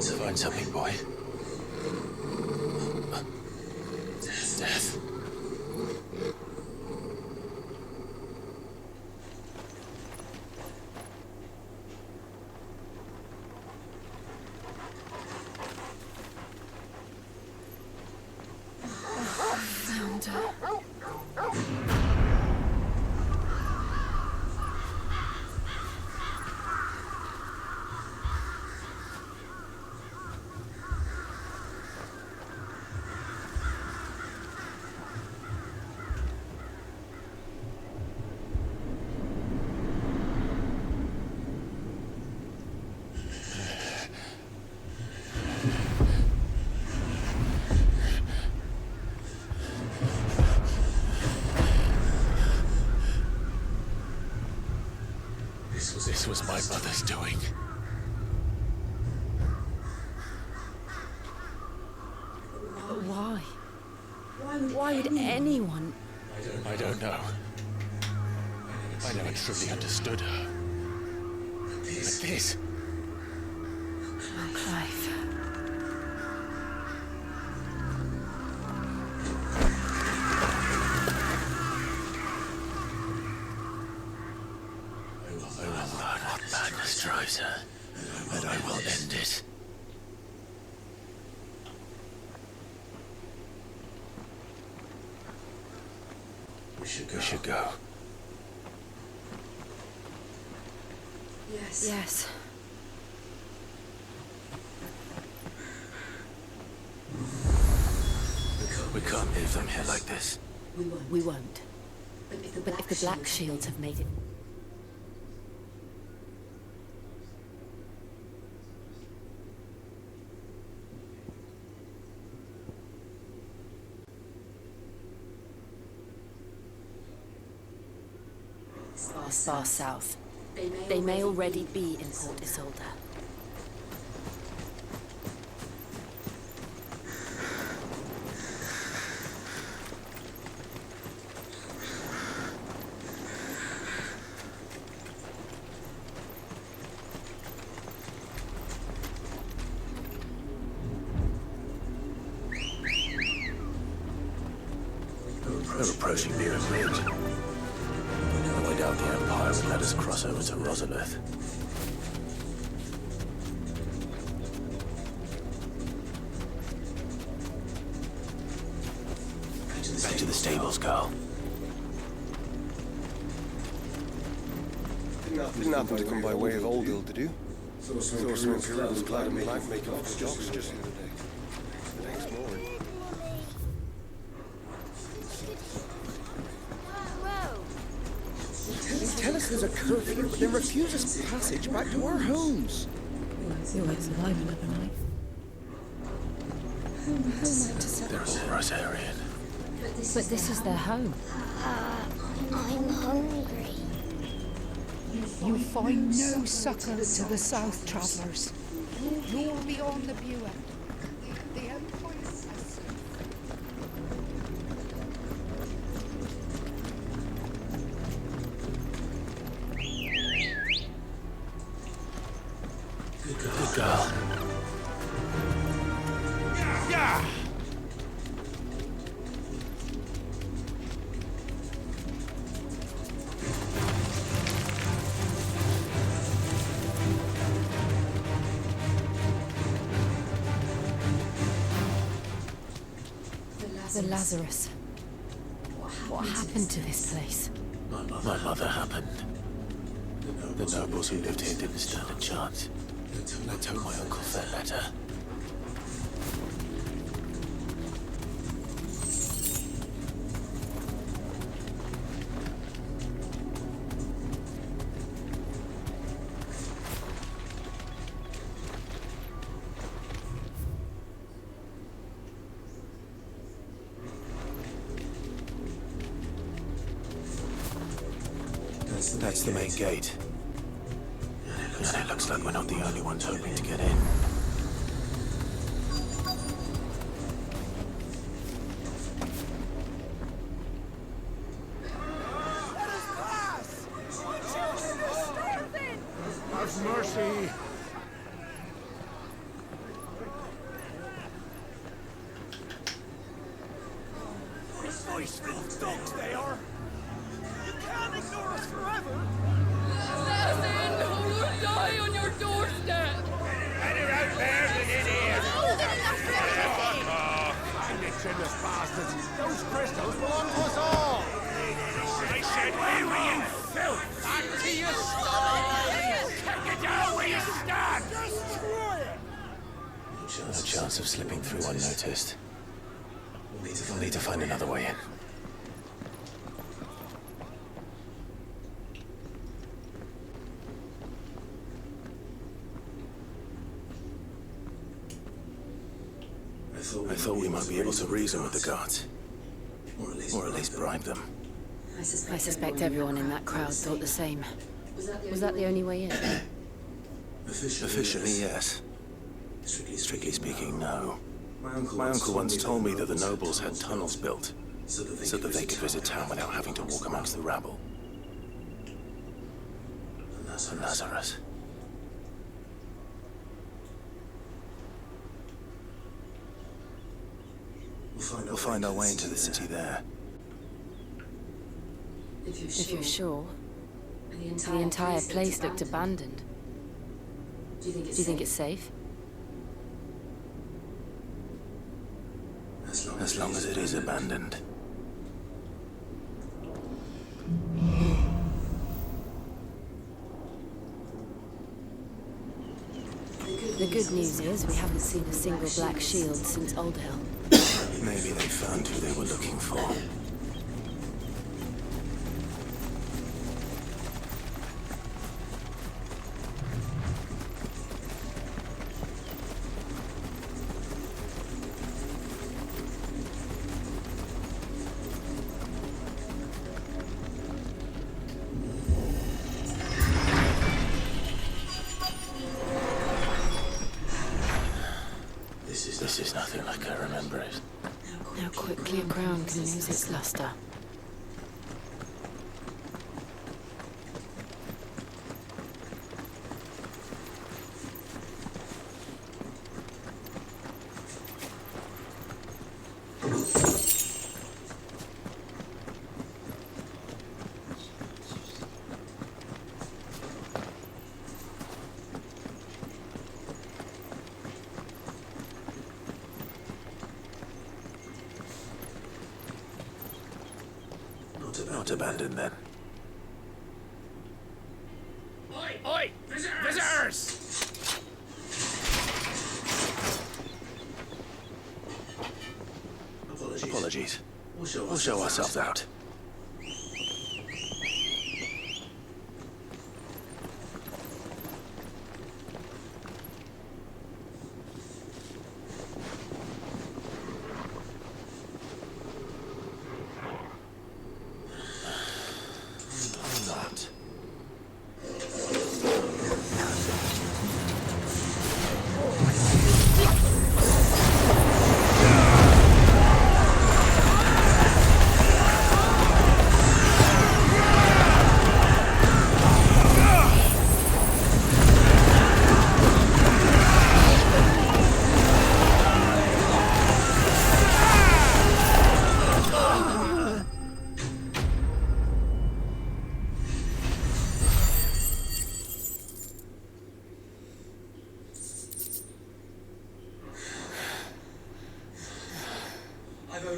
Find something, boy. Death. Found her. This was my mother's doing. But why? Why would anyone? I don't know. I never truly understood her. But this... Clive. I will learn what madness drives her, and I will end it. We should go. Yes. We can't leave them here like this. We won't. But if the Black Shields have made it... far south. They may already be in Port Isolde. We're approaching near a bridge. No doubt the Empire would let us cross over to Rosalith. Back to the stables, Carl. Didn't happen to come by way of Oldhill, did you? Saw some Imperials clad in black making off the docks just the other day. The next morning. They tell us there's a curfew, but then refuse us passage back to our homes. You won't survive another night. Who am I to say? They're all Rosarian. But this is their home. I'm hungry. You find no succor to the South Travellers, nor beyond the Buet. The Empire has... Father Lazarus. What happened to this place? My mother happened. The nobles who lived here didn't stand a chance. Let's hope my uncle fared better. That's the main gate. And it looks like we're not the only ones hoping to get in. Have mercy! Nice little dogs they are! You can't ignore us forever! Assassin! Who will die on your doorstep? Better out there than in here. Nitrous bastards! Those crystals belong to us all! I said, weary and filth! Back to your stall! Take it down where you stand! No chance of slipping through unnoticed. We'll need to find another way in. I thought we might be able to reason with the guards. Or at least bribe them. I suspect everyone in that crowd thought the same. Was that the only way in? Officially, yes. Strictly speaking, no. My uncle once told me that the nobles had tunnels built so that they could visit town without having to walk amongst the rabble. And Lazarus. We'll find our way into the city there. If you're sure. The entire place looked abandoned. Do you think it's safe? As long as it is abandoned. The good news is we haven't seen a single black shield since Old Hill. Maybe they found who they were looking for. This is nothing like I remember it. How quickly a crown can lose its luster. Not abandoned then. Oi! Visitors! Apologies. We'll show ourselves out.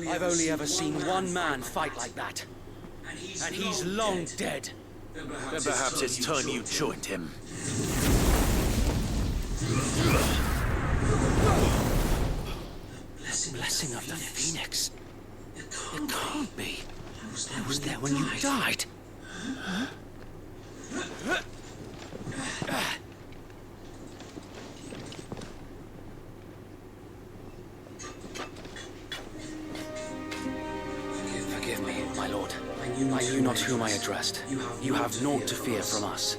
I've only ever seen one man fight like that. And he's long dead. Then perhaps it's time you joined him. Blessing of the Phoenix. It can't be. I was there when you died. Forgive me, my lord. I knew not whom I addressed. You have naught to fear from us.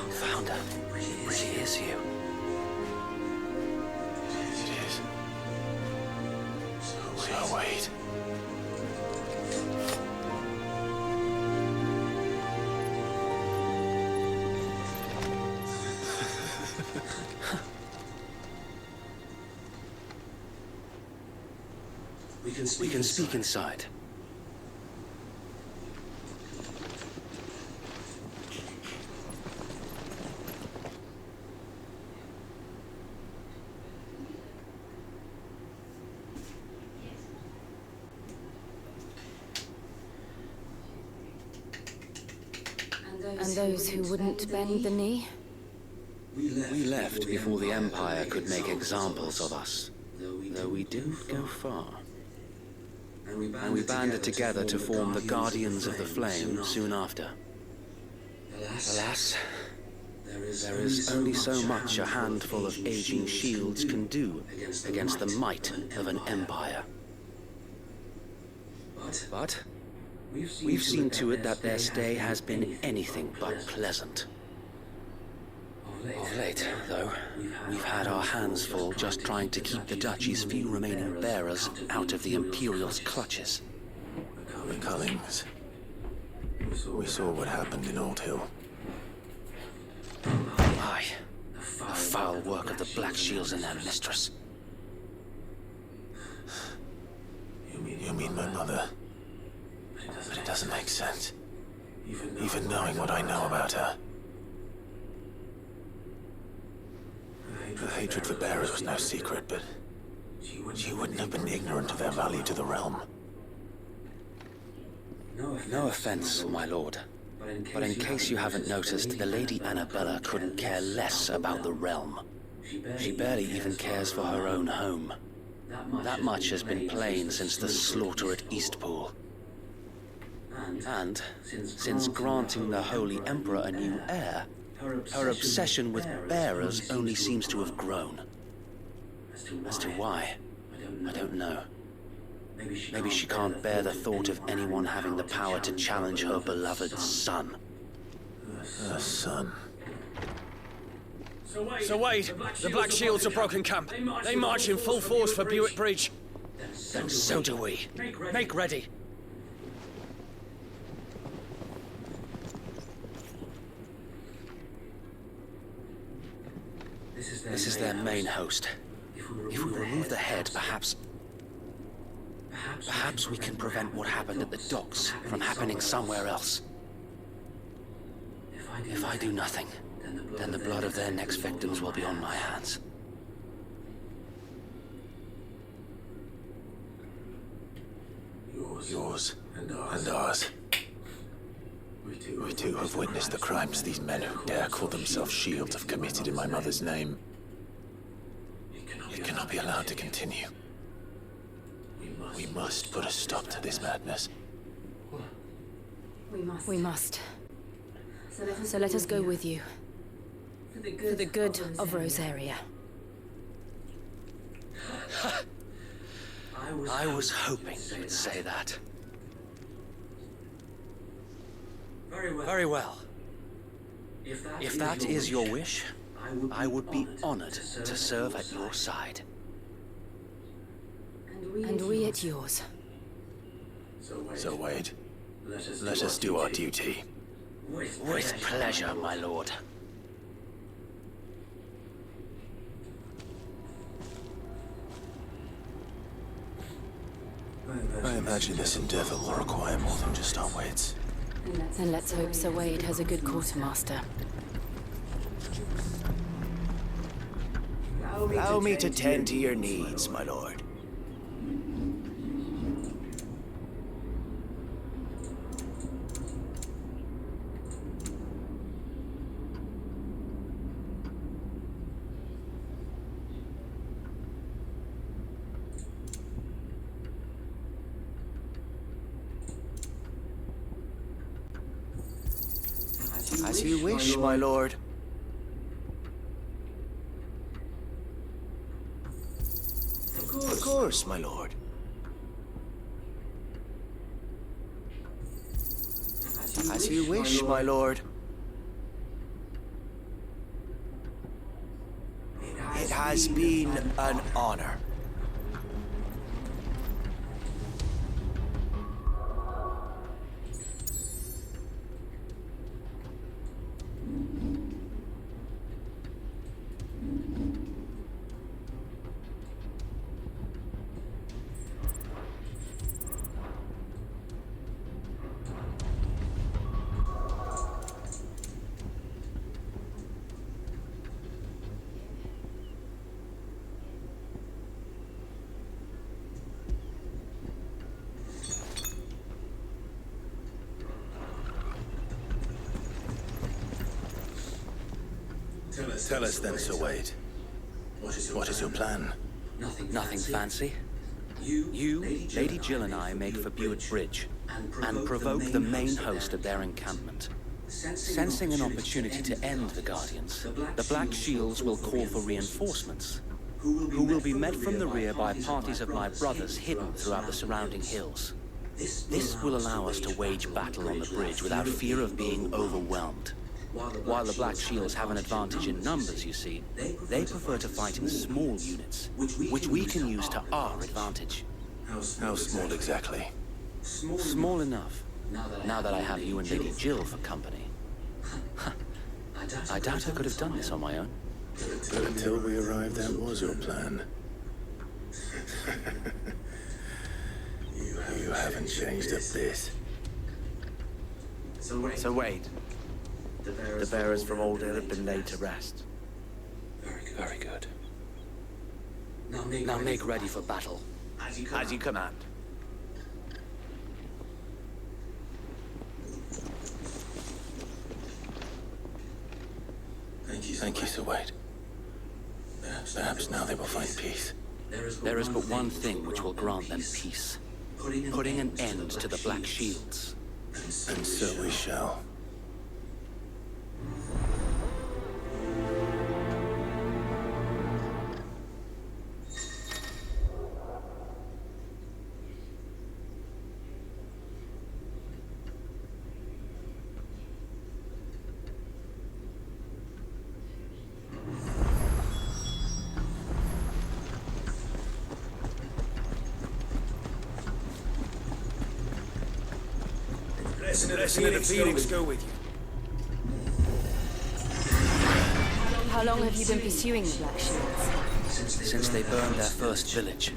Found her. Really is you. It is. So wait. We can speak inside. And those who wouldn't bend the knee? We left before the Empire could make examples of us, though we didn't go far. And we banded together to form the Guardians of the Flame soon after. Alas, there is only so much a handful of aging shields can do against the might of an empire. But we've seen to it that their stay has been anything but pleasant. Of late, though, we've had our hands full just trying to keep the Duchy's few remaining bearers out of the Imperial's clutches. The Cullings. We saw what happened in Old Hill. Aye, the foul work of the Black Shields and their mistress. You mean my mother? But it doesn't make sense. Even knowing what I know about her. Her hatred for bearers was no secret, but she wouldn't have been ignorant of their value to the realm. No offense, my lord, but in case you haven't noticed, the Lady Annabella couldn't care less about the realm. She barely even cares for her own home. That much has been plain since the slaughter at Eastpool. And since granting the Holy Emperor a new heir, her obsession with bearers only seems to have grown. As to why, I don't know. Maybe she can't bear the thought of anyone having the power to challenge her beloved son. Her son. So wait, the Black Shields have broken camp. They march in full force for Buick Bridge. Then so do we. Make ready. This is their main host. If we remove the head, perhaps we can prevent what happened at the docks from happening somewhere else. If I do nothing, then the blood of their next victims will be on my hands. Yours and ours. We too have witnessed the crimes these men who dare call themselves Shield have committed in my mother's name. It cannot be allowed to continue. We must put a stop to this madness. We must. So let us go with you. For the good of Rosaria. I was hoping you'd say that. Very well. If that is your wish, I would be honored to serve at your side. And we at yours. So Wade, let us do our duty. With pleasure, my lord. I imagine this endeavor will require more than just our wits. Then let's hope Sir Wade has a good quartermaster. Allow me to tend to your needs, my lord. As you wish, my lord. Of course, my lord. As you wish, my lord. It has been an honor. Tell us then, Sir Wade. What is your plan? Nothing fancy. You, Lady Jill and I make for Buett Bridge and provoke the main host of their encampment. Sensing an opportunity to end the Guardians, the Black Shields will call for reinforcements, who will be met from the rear by parties of my brothers hidden throughout the surrounding hills. This will allow us to wage battle on the bridge without fear of being overwhelmed. While the Black Shields have an advantage in numbers, you see, they prefer to fight in small units, which we can use to our advantage. How small exactly? Small enough, now that I have you and Lady Jill for company. I doubt I could have done this on my own. But until we arrived, that was your plan. You haven't changed a bit. So Wade, the bearers from Old Hill have been laid to rest. Very good. Now make ready for battle. As you command. Thank you, Sir Wade. Perhaps now they will find peace. There is but one thing which will grant them peace. Putting an end to the Black Shields. And so we shall. Blessing of the Phoenix go with you. How long have you been pursuing the Black Shields? Since they burned their first village.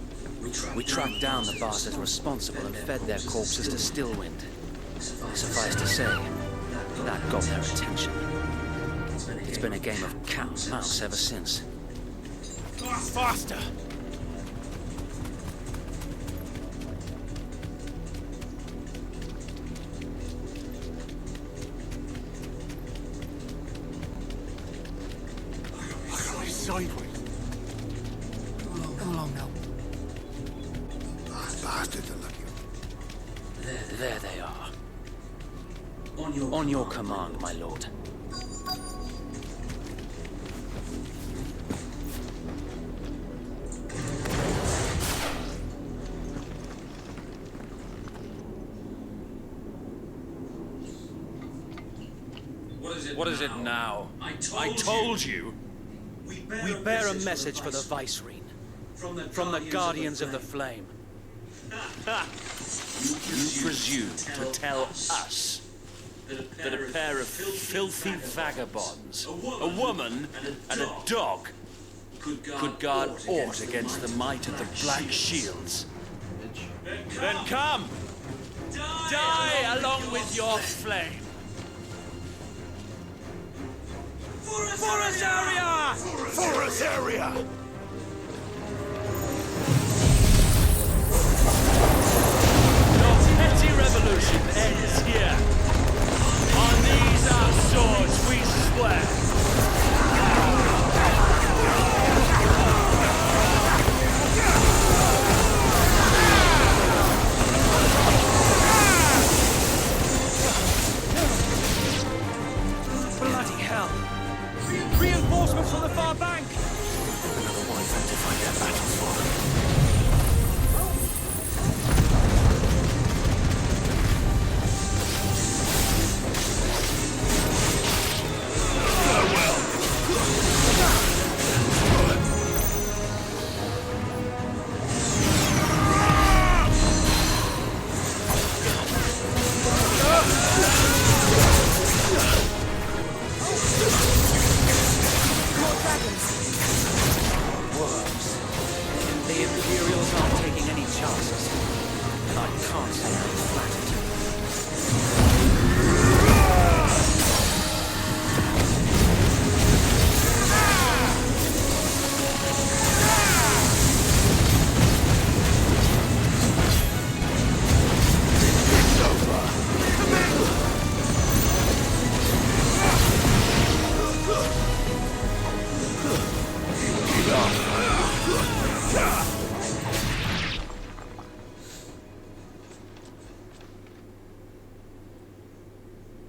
We tracked down the bastards responsible and fed their corpses to Stillwind. Suffice to say, that got their attention. It's been a game of cat and mouse ever since. Faster! Sideways. Come along now. Bastards are lucky. There they are. On your command, my lord. What is it now? I told you. We bear a message for the Vicereine, from the Guardians of the Flame. You presume to tell us that a pair of filthy vagabonds, a woman and a dog, could guard aught against the might of the Black Shields? Then come! Die along with your flame! For Azaria! For Azaria!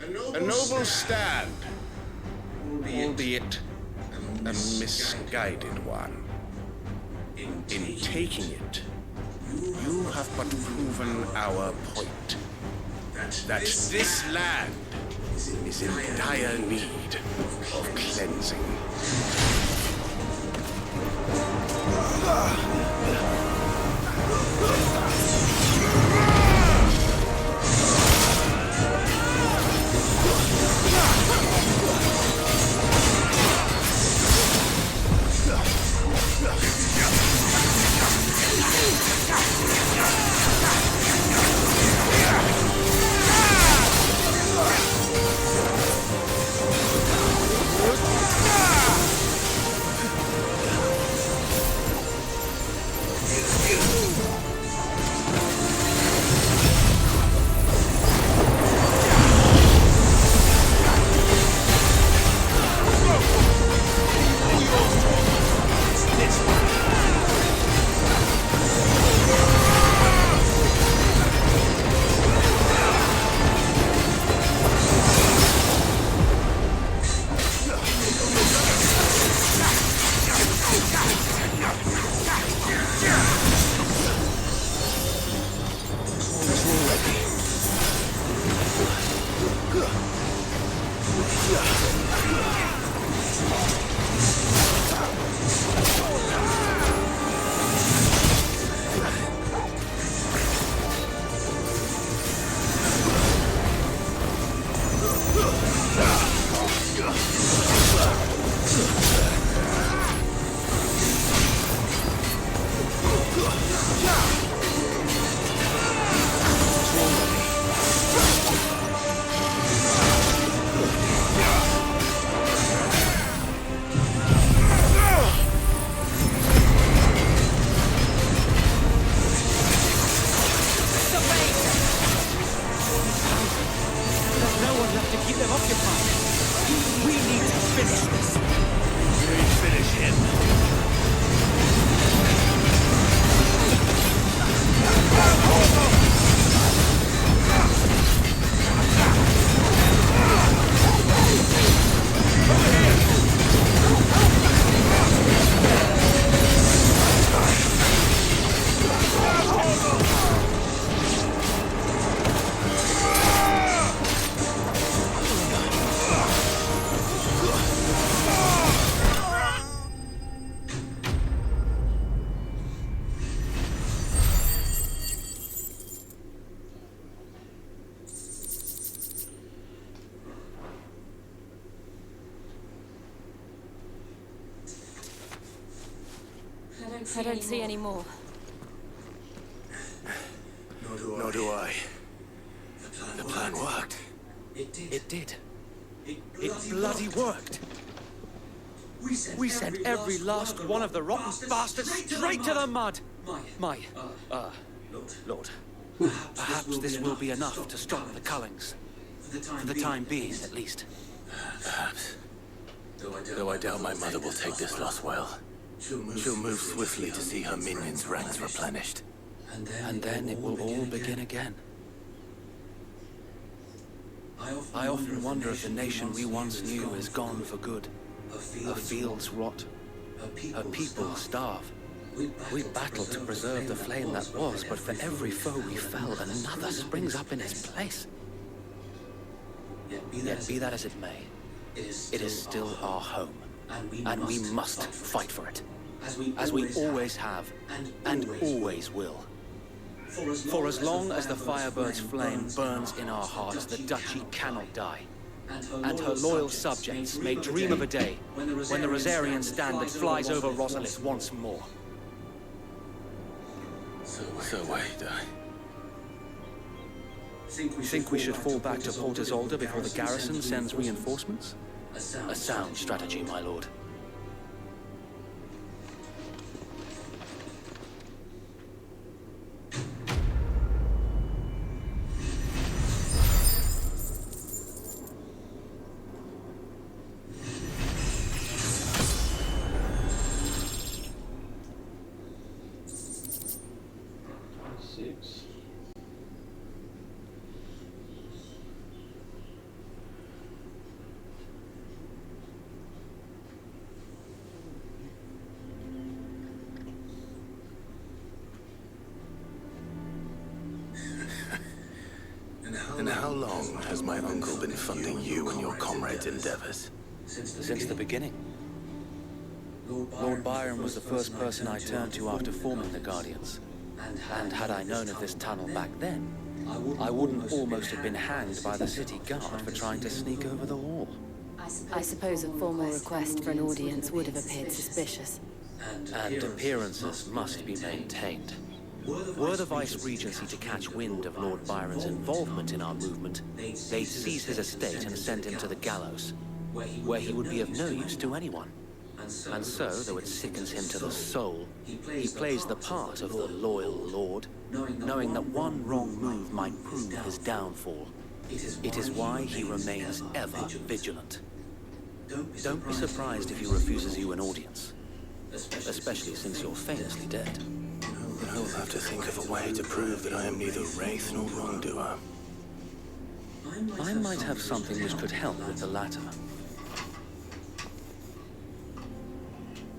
A noble stand, albeit a misguided one. In taking it, you have but proven our point. That this land is in dire need of cleansing. I don't see any more. Nor do I. The plan worked. It did. It bloody worked. We sent every last one of the rotten bastards straight to the mud. Lord, perhaps this will be enough to stop the Cullings. For the time being, at least. Perhaps. Though I doubt my mother will take this loss well. She'll move swiftly to see her minions' ranks replenished. And then it will all begin again. I often wonder if the nation we once knew is gone for good. Her fields rot. Her people starve. We battled to preserve the flame that was, but for every foe we fell, another springs up in its place. Yet be that as it may, it is still our home, and we must fight for it, as we always have, and always will. For as long as the Firebird's flame burns in our hearts, the Duchy cannot die. And her loyal subjects may dream of a day when the Rosarian standard flies over Rosalith once more. So wait, Think we should fall back to Port Isolde before the garrison sends reinforcements? A sound strategy, my lord. How long has my uncle been funding you and your comrades' endeavors? Since the beginning. Lord Byron was the first person I turned to after forming the Guardians. And had I known of this tunnel back then, I wouldn't almost have been hanged by the city guard for trying to sneak over the wall. I suppose a formal request for an audience would have appeared suspicious. And appearances must be maintained. Were the Vice-Regency to catch wind of Lord Byron's involvement in our movement, they'd seize his estate and send him to the gallows, where he would be of no use to anyone. And so, though it sickens him to the soul, he plays the part of the loyal lord, knowing that one wrong move might prove his downfall. It is why he remains ever vigilant. Don't be surprised if he refuses you an audience, especially since you're famously dead. I will have to think of a way to prove that I am neither wraith nor wrongdoer. I might have something which could help with the latter.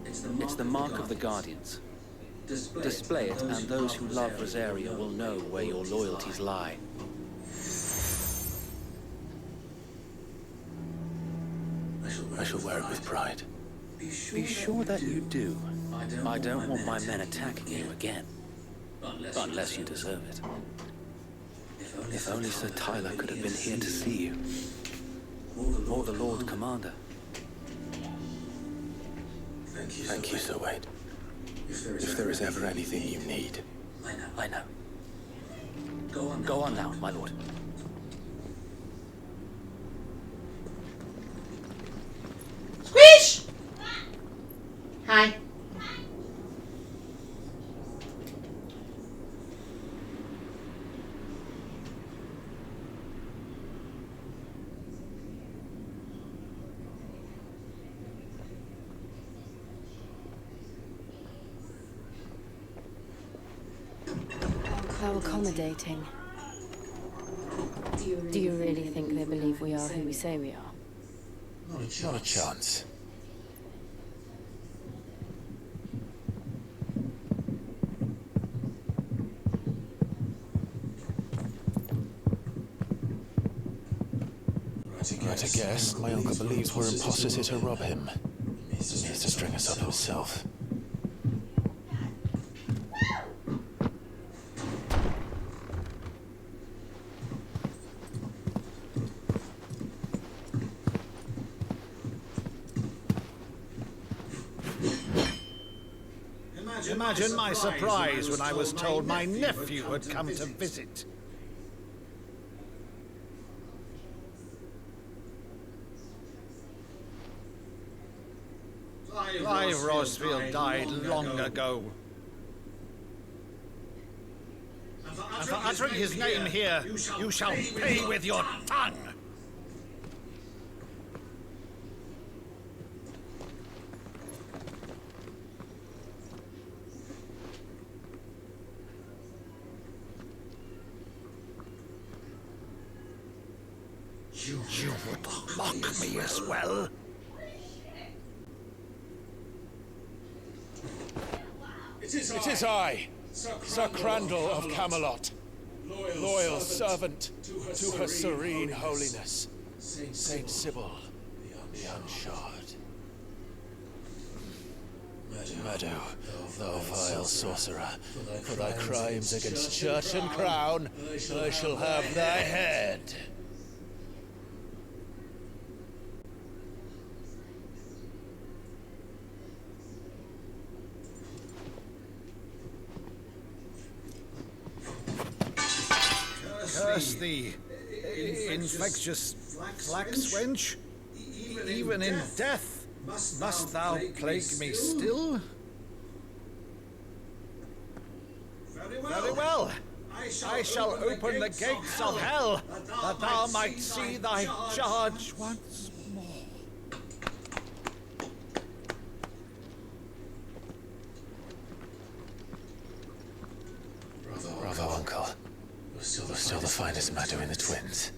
It's the mark of the Guardians. Display it, and those who love Rosaria will know where your loyalties lie. I shall wear it with pride. Be sure that you do. I don't want my men attacking you again. Unless you deserve it. If only Sir Tyler could have been here to see you. Or the Lord Commander. Thank you, Sir Wade. If there is ever anything you need. I know. Go on now, my lord. Squish! Hi. How accommodating. Do you really think they believe we are who we say we are? Not a chance. Right, I guess. My uncle believes we're imposters here to rob him. He needs to string us up himself. Imagine my surprise when I was told my nephew had come to visit. Clive Rosfield died long ago. And for uttering his name here, you shall pay with your tongue. You would mock me as well. It is I, Sir Crandall of Camelot, loyal servant to Her Serene Holiness, Saint Sybil, the Unshod. Meadow, thou vile sorcerer, for thy crimes against church and crown, I shall have thy head. Curse thee, infectious flax wench. Even in death, must thou plague me still? Very well. I shall open the gates of hell, that thou might see thy charge once more. Bravo, Uncle. You're still the finest Meadow in the twins.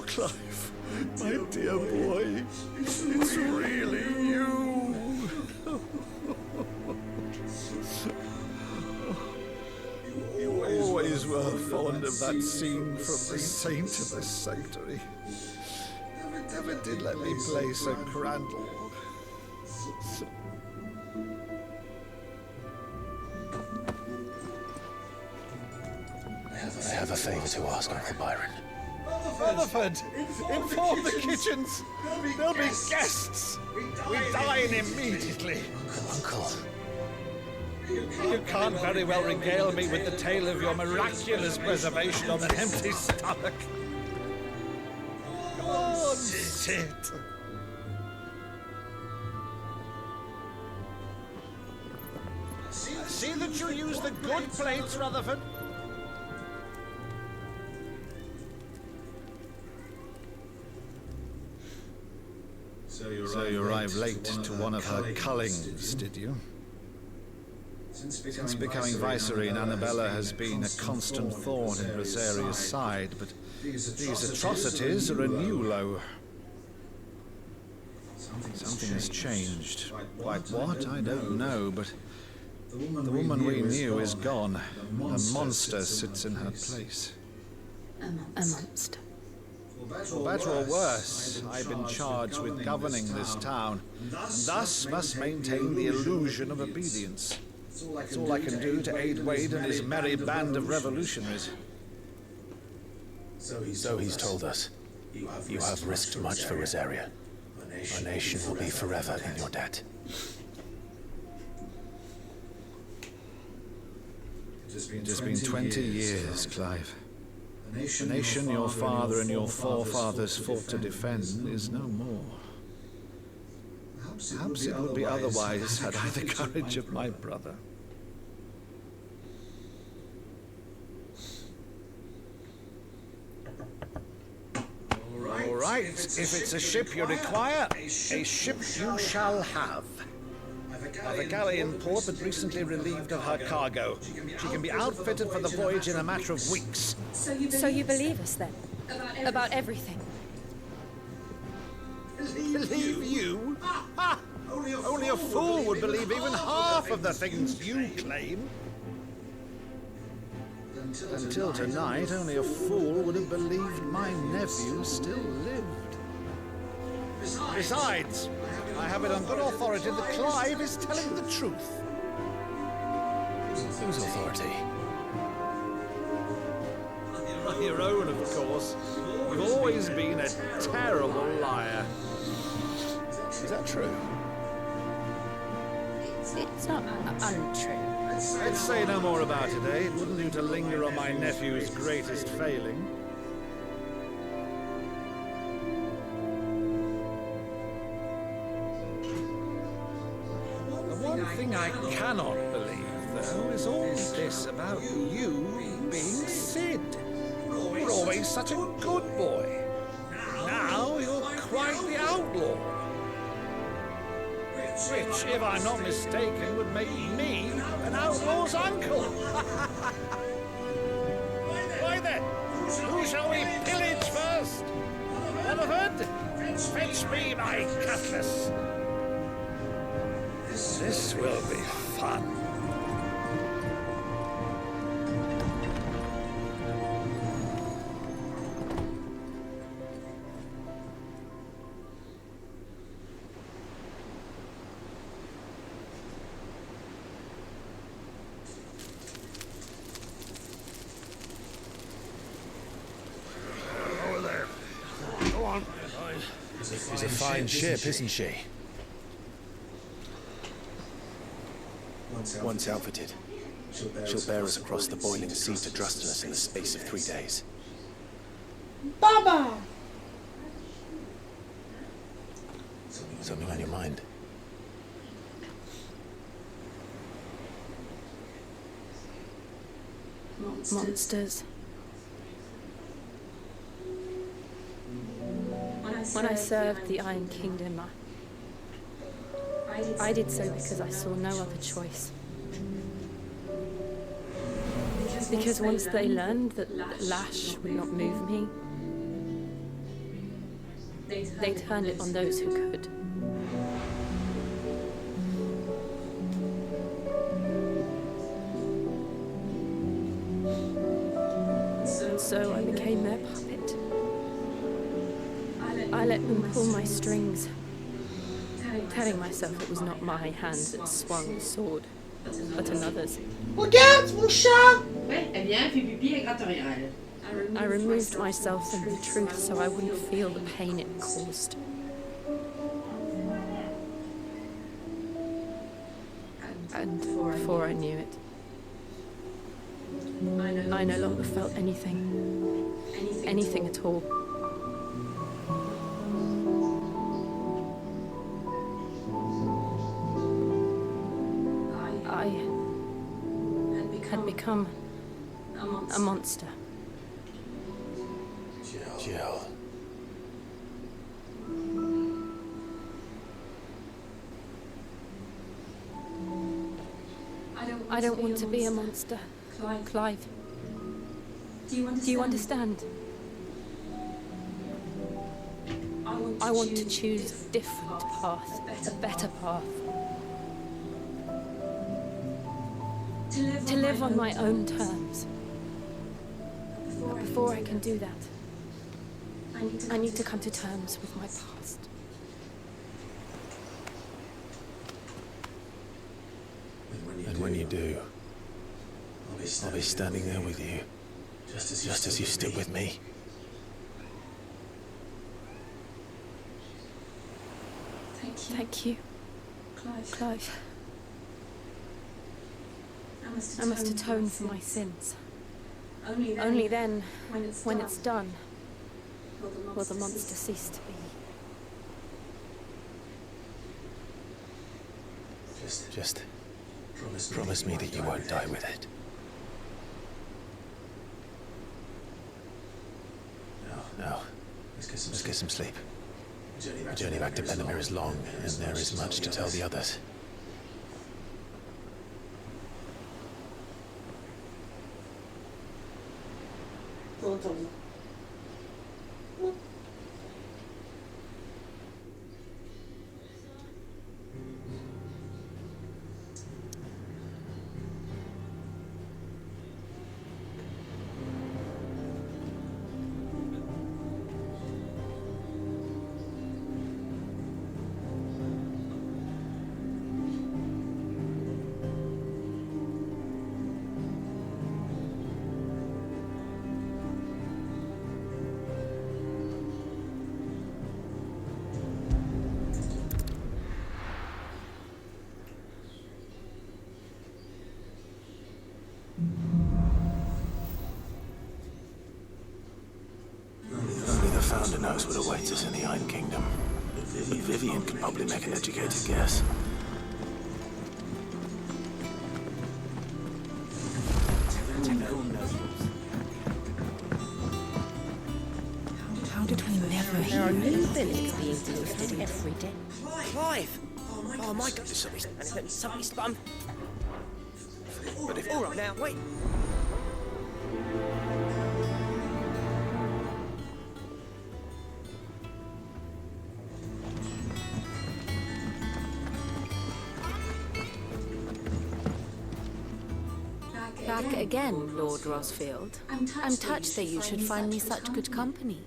Clive, my dear boy, it's really you. You always were fond of that scene from The Saint of the Sanctuary. Never did let me play Sir Crandall. I have a favor to ask, Uncle Byron. Rutherford, inform the kitchens. There'll be guests. We dine immediately. Uncle. You can't very well regale me with the tale of your miraculous preservation on an empty stomach. Go on, sit. See that you use the good plates, Rutherford. So you arrived late to one of her cullings, did you? Since becoming Vicereine, Annabella has been a constant thorn in Rosaria's side, but these atrocities are a new low. Something has changed. Quite what, I don't know, but the woman we knew is gone. A monster sits in her place. A monster. For better or worse, I've been charged with governing this town, and thus must maintain the illusion of obedience. It's all I can do to aid Wade and his merry band of revolutionaries. So he's told us. You have risked much for Rosaria. Our nation will be forever in your debt. It has been 20 years, Clive. The nation your father and your forefathers fought to defend is no more. Perhaps it would be otherwise had I the courage of my brother. All right, if it's a ship you require, a ship you shall have. I've a galley in port but recently relieved of her cargo. She can be outfitted for the voyage in a matter of weeks. So you believe us then? About everything? Believe you? Ha! Only a fool would believe even half of the things you claim. Until tonight, only a fool would have believed my nephew still lived. Besides, I have it on good authority that Clive is telling the truth. Whose authority? Your own, of course. You've always been a terrible liar. Is that true? It's not untrue. Let's say no more about it, eh? It wouldn't do to linger on my nephew's greatest failing. The one thing I cannot believe, though, is all this about you being Sid. You were always such a good boy. Now you're quite the outlaw. Which, if I'm not mistaken, would make me an outlaw's uncle. Why then, who shall we pillage first? Rutherford, fetch me my cutlass. This will be fun. She's a fine ship, isn't she? Once outfitted, she'll bear us across the boiling sea to Drustinus in the space of 3 days. Baba! Something on your mind? Monsters. When I served the Iron Kingdom, I did so because I saw no other choice. Because once they learned that Lash would not move me, they turned it on those who could. So I became their puppet. I let them pull my strings, telling myself it was not my hand that swung the sword, but another's. Regarde, mon chat! Ouais, eh bien, fais pipi et gratte rien, elle. I removed myself from the truth so I wouldn't feel the pain it caused. And before I knew it, I no longer felt anything at all. I had become a monster. Jill. I don't want to be a monster, Clive. Do you understand? I want to choose a different path, a better path. To live on my own terms. But before I can do that, I need to come to terms with my past. And when you do, I'll be standing there with you, just as you stood with me. Thank you, Clive. I must atone for my sins. Only then, when it's done, will the monster cease to be. Just promise me that you won't die with it. Now, let's get some sleep. The journey back to Benamir is long, and there is much to tell the others. Only the Founder knows what awaits us in the Iron Kingdom. But Vivian can probably make an educated guess. How did we never hear? There are new villages being posted every day. Clive! Oh my God, somebody's spun. But if all right now, wait. Back again, Lord Rosfield. I'm touched that you should find me such good company.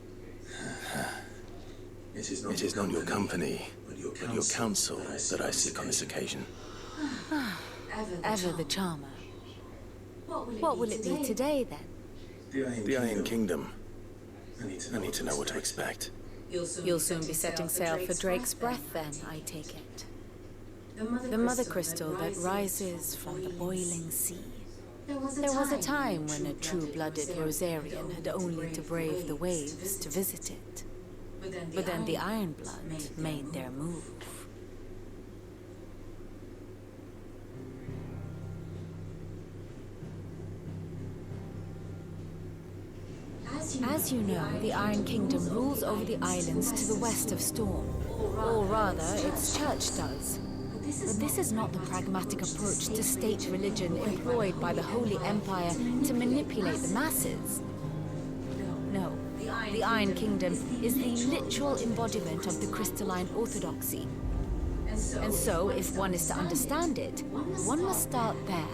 It is not your company, but your counsel that I seek on this occasion. Ever the charmer. What will it be today, then? The Iron Kingdom. I need to know what to expect. You'll soon be setting sail for Drake's Breath, then, I take it. The mother crystal that rises from the boiling sea. There was a time when a true-blooded Rosarian had only to brave the waves to visit it. But then the Ironblood made their move. As you know, the Iron Kingdom rules over the islands to the west of Storm. Or rather, its church does. But this is not the pragmatic approach to state religion employed by the Holy Empire to manipulate the masses. No, the Iron Kingdom is the literal embodiment of the crystalline orthodoxy. And so, if one is to understand it, one must start there.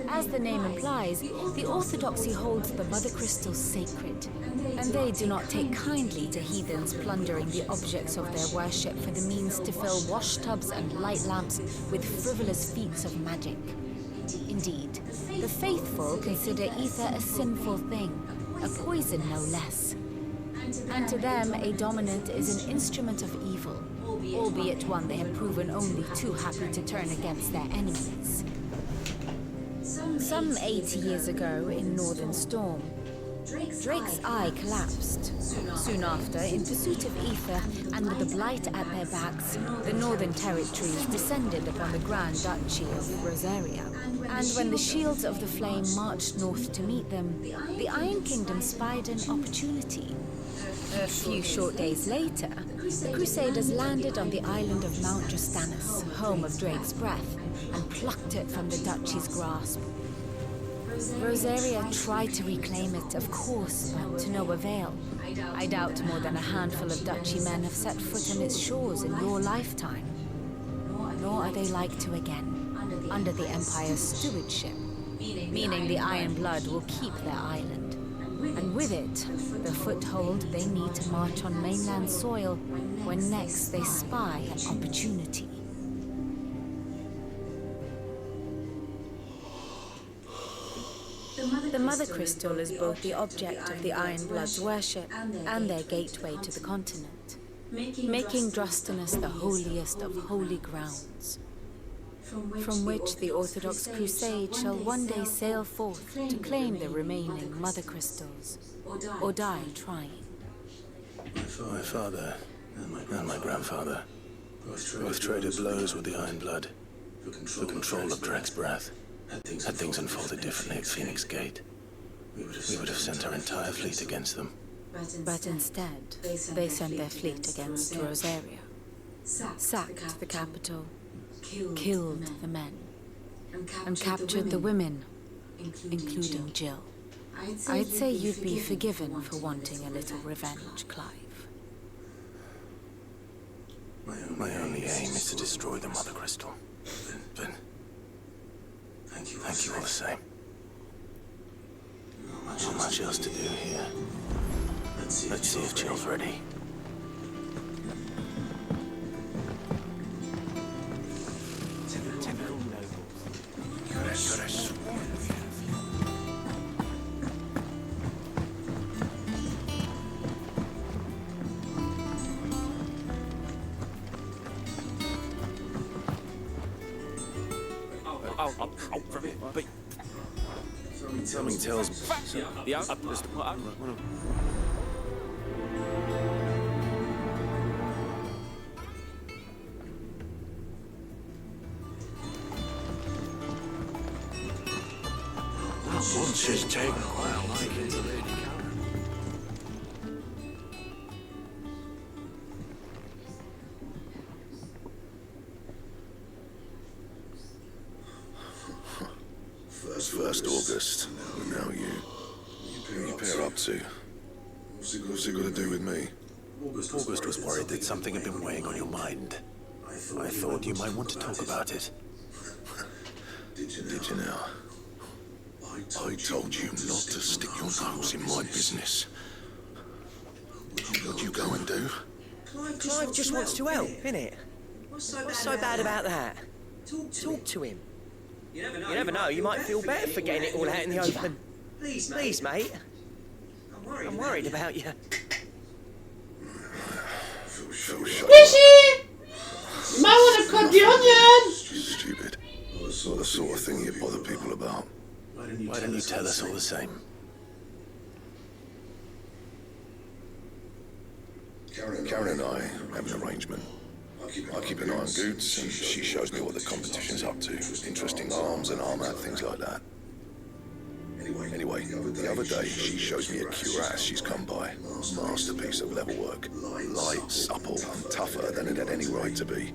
As the name implies, the Orthodoxy holds the Mother Crystal sacred, and they do not take kindly to heathens plundering the objects of their worship for the means to fill wash tubs and light lamps with frivolous feats of magic. Indeed, the faithful consider ether a sinful thing, a poison no less. And to them, a dominant is an instrument of evil, albeit one they have proven only too happy to turn against their enemies. Some 80 years ago, in Northern Storm, Drake's eye collapsed. Soon after, in pursuit of ether and with the Blight at their backs, the Northern Territories descended upon the Grand Duchy of Rosaria. And when the Shields of the Flame marched north to meet them, the Iron Kingdom spied an opportunity. A few short days later, the Crusaders landed on the island of Mount Justanus, home of Drake's breath, and plucked it from the Duchy's grasp. Rosaria tried to reclaim it, of course, but to no avail. I doubt more than a handful of Duchy men have set foot on its shores in your lifetime. Nor are they like to again, under the Empire's stewardship, meaning the Iron Blood will keep their island. And with it, the foothold they need to march on mainland soil when next they spy an opportunity. The Mother Crystal is both the object of the Iron Blood's worship and their gateway to the continent, making Drostanus the holiest of holy grounds, from which the Orthodox Crusade shall one day sail forth to claim the remaining Mother Crystals, or die trying. My father and my grandfather both traded blows with the Iron Blood for control of Drake's breath. Had things unfolded differently at Phoenix Gate, we would have sent our entire fleet against them. But instead, they sent their fleet against Rosaria, sacked the capital, killed the men, and captured the women, including Jill. I'd say you'd be forgiven for wanting a little revenge, Clive. My only aim is to destroy the Mother Crystal. Then, thank you all the same. Not much else to do here. Let's see if Jill's ready. Something tells me. She's taken quite a liking to Lady Karen. First August, and now you. What are you pair up to? What's it got to do with me? August was worried that something had been weighing on your mind. I thought you might want to talk about it. Did you now? I told you not to stick your nose in my business. What'd you go and do? Clive just wants to help, innit? What's so bad about that? Talk to him. You never know, you might feel better for getting it all out in the open. Please, mate. I'm worried about you. Squishy! You might want to cut the onion! Stupid. The sort of thing you bother people about. Why don't you tell us all the same? Karen and I have an arrangement. I keep an eye on Goots, and she shows me what the competition's up to. Interesting arms and armour, things like that. Anyway, the other day, she shows me a cuirass she's come by. Masterpiece of level work. Light, supple, and tougher than it had any right to be.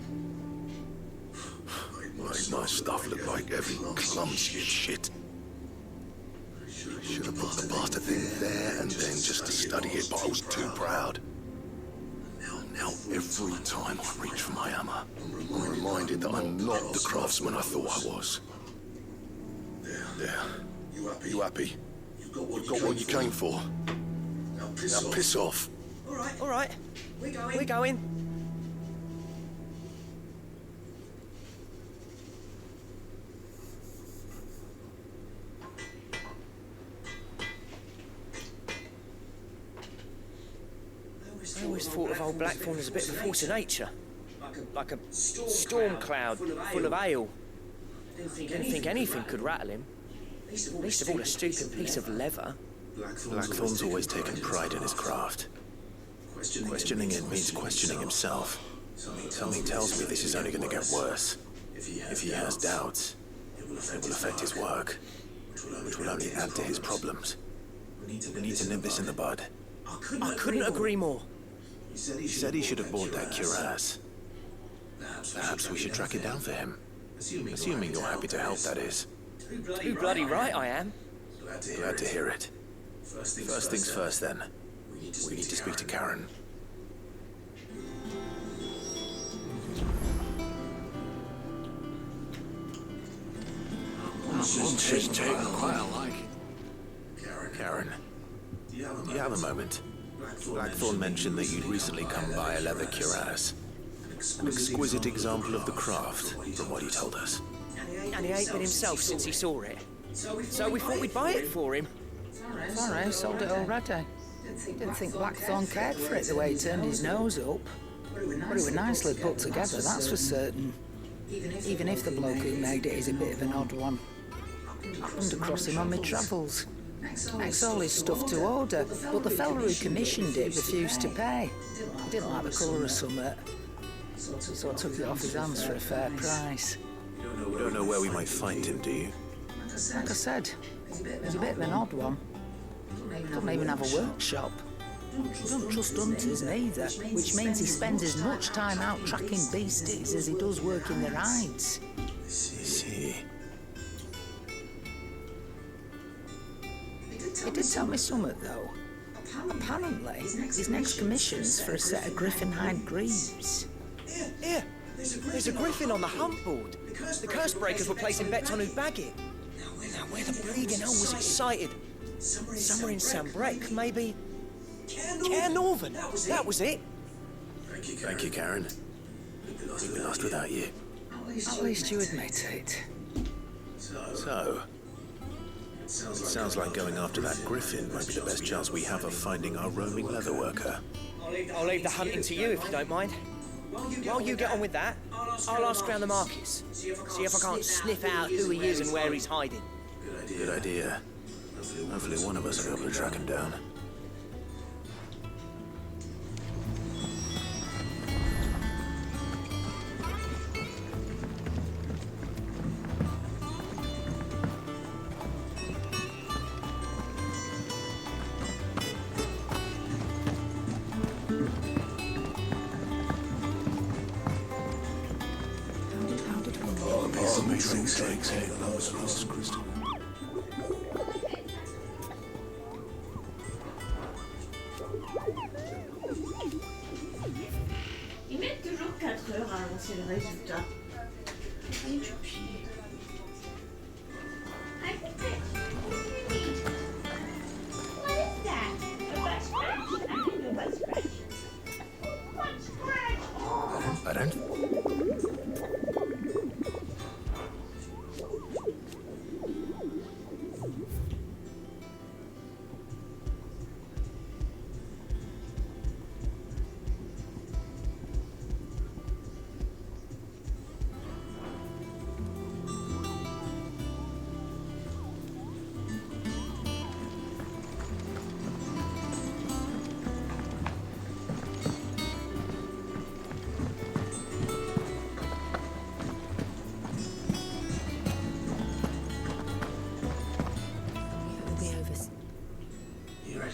Made my stuff look like heavy, clumsy shit. Should have put the bastard thing there and then just to study it, but I was too proud. Now every time I reach for my hammer, I'm reminded that I'm not the craftsman I thought I was. You happy? You've got what you came for. Now piss off. All right. We're going. I always thought of old Blackthorn as a bit of a force of nature. Like a storm cloud full of ale. Didn't think anything could rattle him. Least of all a stupid piece of leather. Blackthorn's always taken pride in his craft. Questioning it means questioning himself. Something tells me this is only going to get worse. If he has doubts, it will affect his work, which will only add to his problems. We need to nip this in the bud. I couldn't agree more. He said he should have bought that cuirass. Perhaps we should track it down for him. Assuming you're happy to help, that is. Too bloody right I am. Glad to hear it. First things first, then. We need to speak to Karen. She's taken quite a liking. Karen, do you have a moment? Blackthorn mentioned that you'd recently come by a leather cuirass. An exquisite example of the craft, from what he told us. And he ain't been himself since he saw it. So we thought we'd buy it for him. Sorry, sold it already. Didn't think Blackthorn cared for it the way he turned his nose up. But it was nicely put together, that's for certain. Even if the bloke who made it is a bit of an odd one. Happened to cross him on my travels. Makes all his stuff to order, but the fella who commissioned it refused to pay. He didn't like the colour of summit, so I took it off his hands for a fair price. You don't know where we might find him, do you? Like I said, he's a bit of an odd one. Doesn't even have a workshop. Doesn't trust hunters neither, which means he spends as much time out tracking beasties as he does working their hides. See. He did tell me something, though. Apparently, his next commission's for a set of griffin hide greaves. Here, there's a griffin on the hunt board. The curse breakers were placing bets on who'd bag it. Now, where the bleeding hell was it sighted? Somewhere in Sambrec, maybe. Caer Northern. That was it. Thank you, Karen. We'd be lost without you. At least you admit it. So, it sounds like going after that griffin might be the best chance we have of finding our roaming leather worker. I'll leave the hunting to you if you don't mind. While you get on with that, I'll ask around the markets. See if I can't sniff out who he is and where he's hiding. Good idea. Hopefully one of us will be able to track him down. Ils mettent toujours 4 heures à annoncer le résultat. Allez, du pied. What is that? A butt scratch? I can do a butt scratch. Butt scratch! I don't.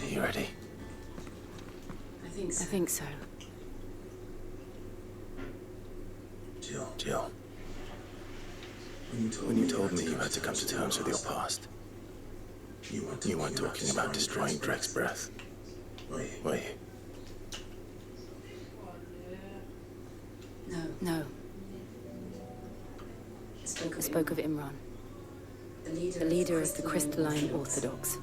You ready? I think so. Jill. When you told me you had to come to terms with your past, you weren't talking about destroying Drek's breath, were you? No. I spoke of Imran. The leader of the Crystalline Orthodox.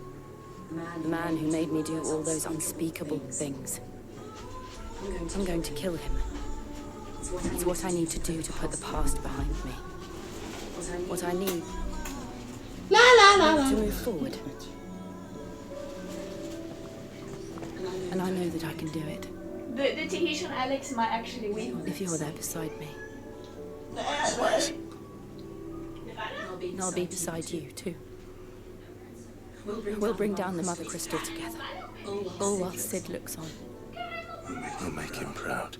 The man who made me do all those unspeakable things. I'm going to kill him. It's what I need to do to put the past behind me. What I need to move forward. And I know that I can do it. The Tahitian Alex might actually win. If you're there beside me. And I'll be beside you, too. We'll bring down the Mother Crystal together. All while Sid looks on. We'll make him proud.